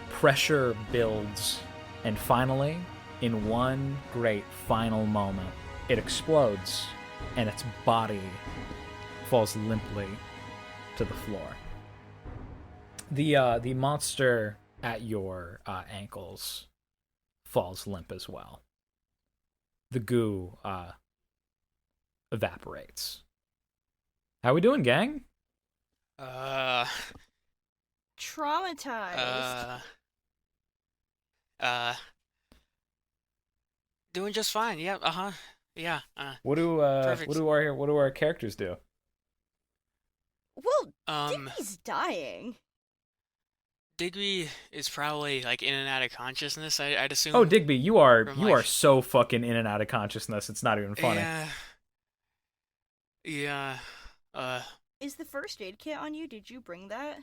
Pressure builds, and finally, in one great final moment, it explodes, and its body falls limply to the floor. The monster at your ankles falls limp as well. The goo evaporates. How we doing, gang? Traumatized. Doing just fine. Yeah, yeah. What do our characters do? Well, Digby's dying. Digby is probably like in and out of consciousness, I'd assume. Oh, Digby, you are so fucking in and out of consciousness. It's not even funny. Yeah. Is the first aid kit on you? Did you bring that?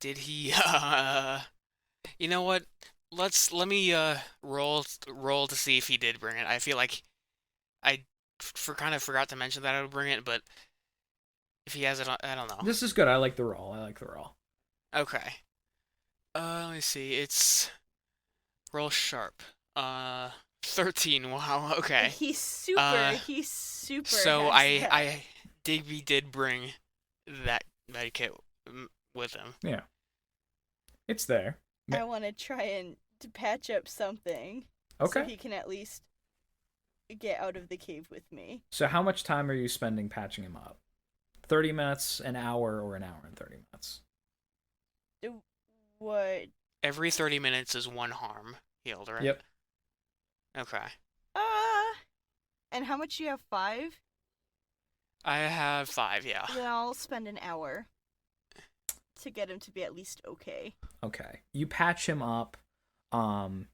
Did he? You know what? Let me roll to see if he did bring it. I feel like I kind of forgot to mention that I would bring it, but if he has it, I don't know. This is good. I like the roll. Okay. Let me see. It's roll sharp. 13. Wow. Okay. He's super. He's super. So has that. Digby did bring that kit with him. Yeah. It's there. I want to try and to patch up something. Okay. So he can at least get out of the cave with me. So how much time are you spending patching him up? 30 minutes, an hour, or an hour and 30 minutes? What? Every 30 minutes is 1 harm healed, right? Yep. Okay. And how much do you have? 5? I have 5, yeah. Then I'll spend an hour to get him to be at least okay. Okay. You patch him up.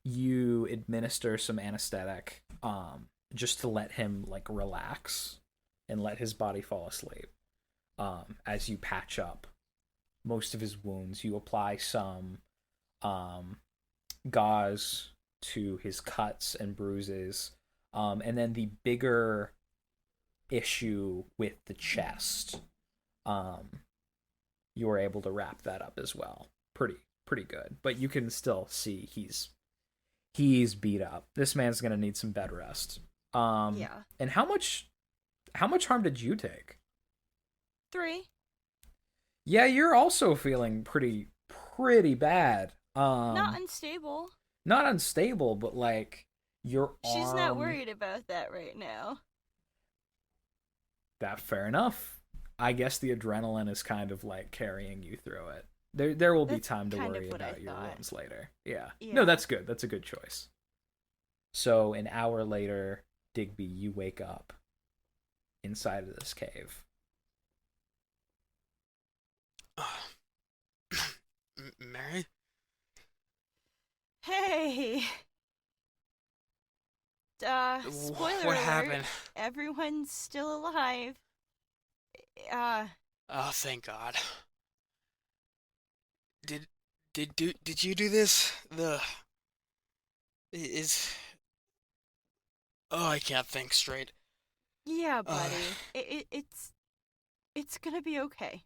You administer some anesthetic, just to let him like relax and let his body fall asleep. As you patch up most of his wounds, you apply some gauze to his cuts and bruises, and then the bigger issue with the chest, you were able to wrap that up as well. Pretty good, but you can still see he's beat up. This man's gonna need some bed rest. Yeah. And how much harm did you take? 3. Yeah, you're also feeling pretty bad. Not unstable. Not unstable, but like your arm. She's not worried about that right now. That fair enough. I guess the adrenaline is kind of like carrying you through it. There will be That's time to kind worry of what I about your thought. wounds later. Yeah. Yeah. No, that's good. That's a good choice. So an hour later, Digby, you wake up inside of this cave. Mary? Hey. Spoiler What alert, happened? everyone's still alive. Oh, thank God. Did you do this? Oh, I can't think straight. Yeah, buddy. It's gonna be okay.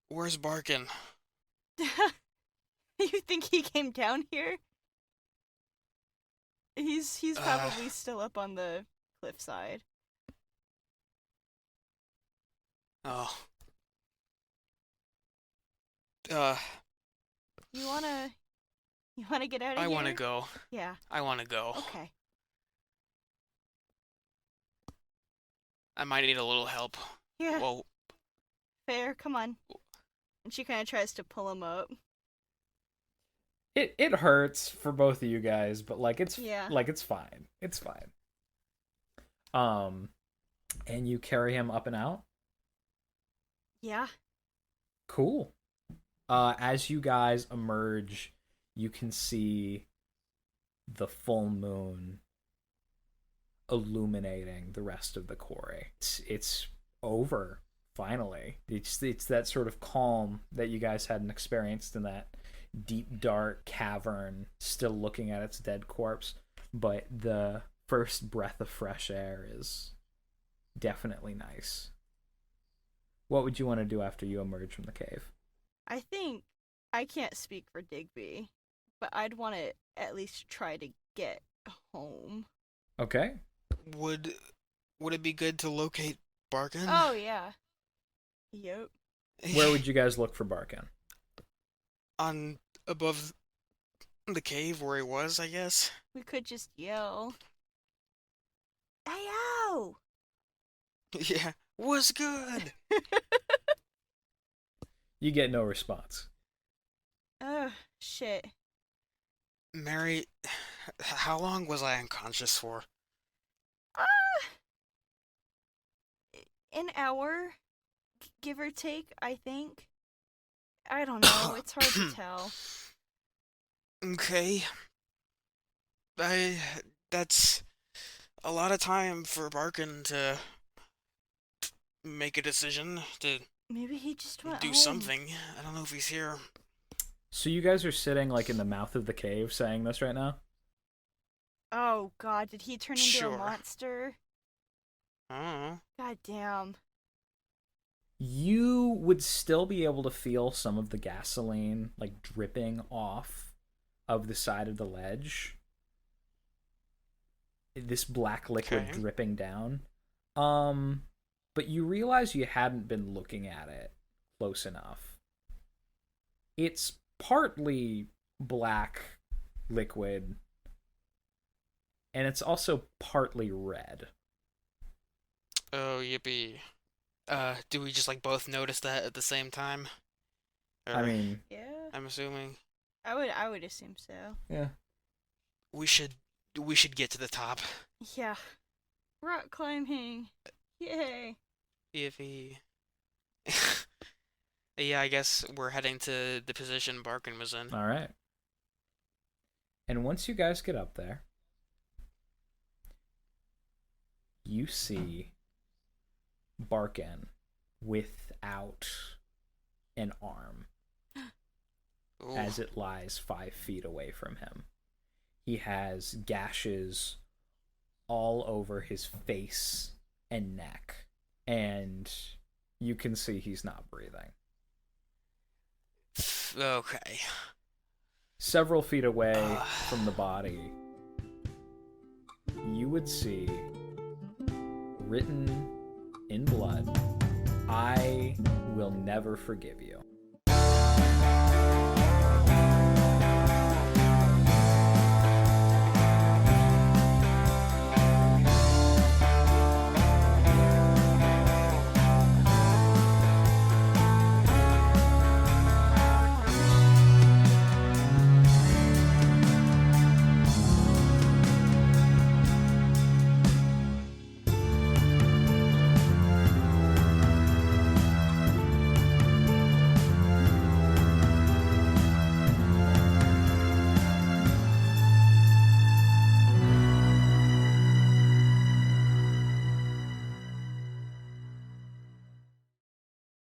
Where's Barkin? You think he came down here? He's probably still up on the cliffside. Oh. You wanna get out of here? I wanna go. Yeah. I wanna go. Okay. I might need a little help. Yeah. Well, Fair. Come on. And she kind of tries to pull him up. It hurts for both of you guys, but like it's Yeah. it's fine. It's fine. And you carry him up and out? Yeah. Cool. As you guys emerge, you can see the full moon illuminating the rest of the quarry. It's over, finally. It's that sort of calm that you guys hadn't experienced in that deep, dark cavern, still looking at its dead corpse. But the first breath of fresh air is definitely nice. What would you want to do after you emerge from the cave? I think I can't speak for Digby, but I'd want to at least try to get home. Okay. would it be good to locate Barkin? Oh yeah. Yep. Where would you guys look for Barkin? On above the cave where he was, I guess. We could just yell. Ayo! Yeah. Was good. You get no response. Ugh, shit. Mary, how long was I unconscious for? An hour, give or take, I think. I don't know, it's hard to tell. Okay. That's a lot of time for Barkin to make a decision, to Maybe he just went do home. something. I don't know if he's here. So you guys are sitting like in the mouth of the cave saying this right now? Oh god, did he turn into Sure. a monster? I don't know. God damn. You would still be able to feel some of the gasoline like dripping off of the side of the ledge this black liquid Okay. dripping down. But you realize you hadn't been looking at it close enough. It's partly black liquid, and it's also partly red. Oh, yippee. Do we just like both notice that at the same time? I Or, mean, Yeah. I'm assuming I would assume so. yeah. we should get to the top. Yeah. Rock climbing. Yay. Yippee. Yeah, I guess we're heading to the position Barkin was in. All right. And once you guys get up there, you see Barkin without an arm Ooh. as it lies 5 feet away from him. He has gashes all over his face and neck, and you can see he's not breathing. Okay. Several feet away from the body, you would see written in blood, "I will never forgive you."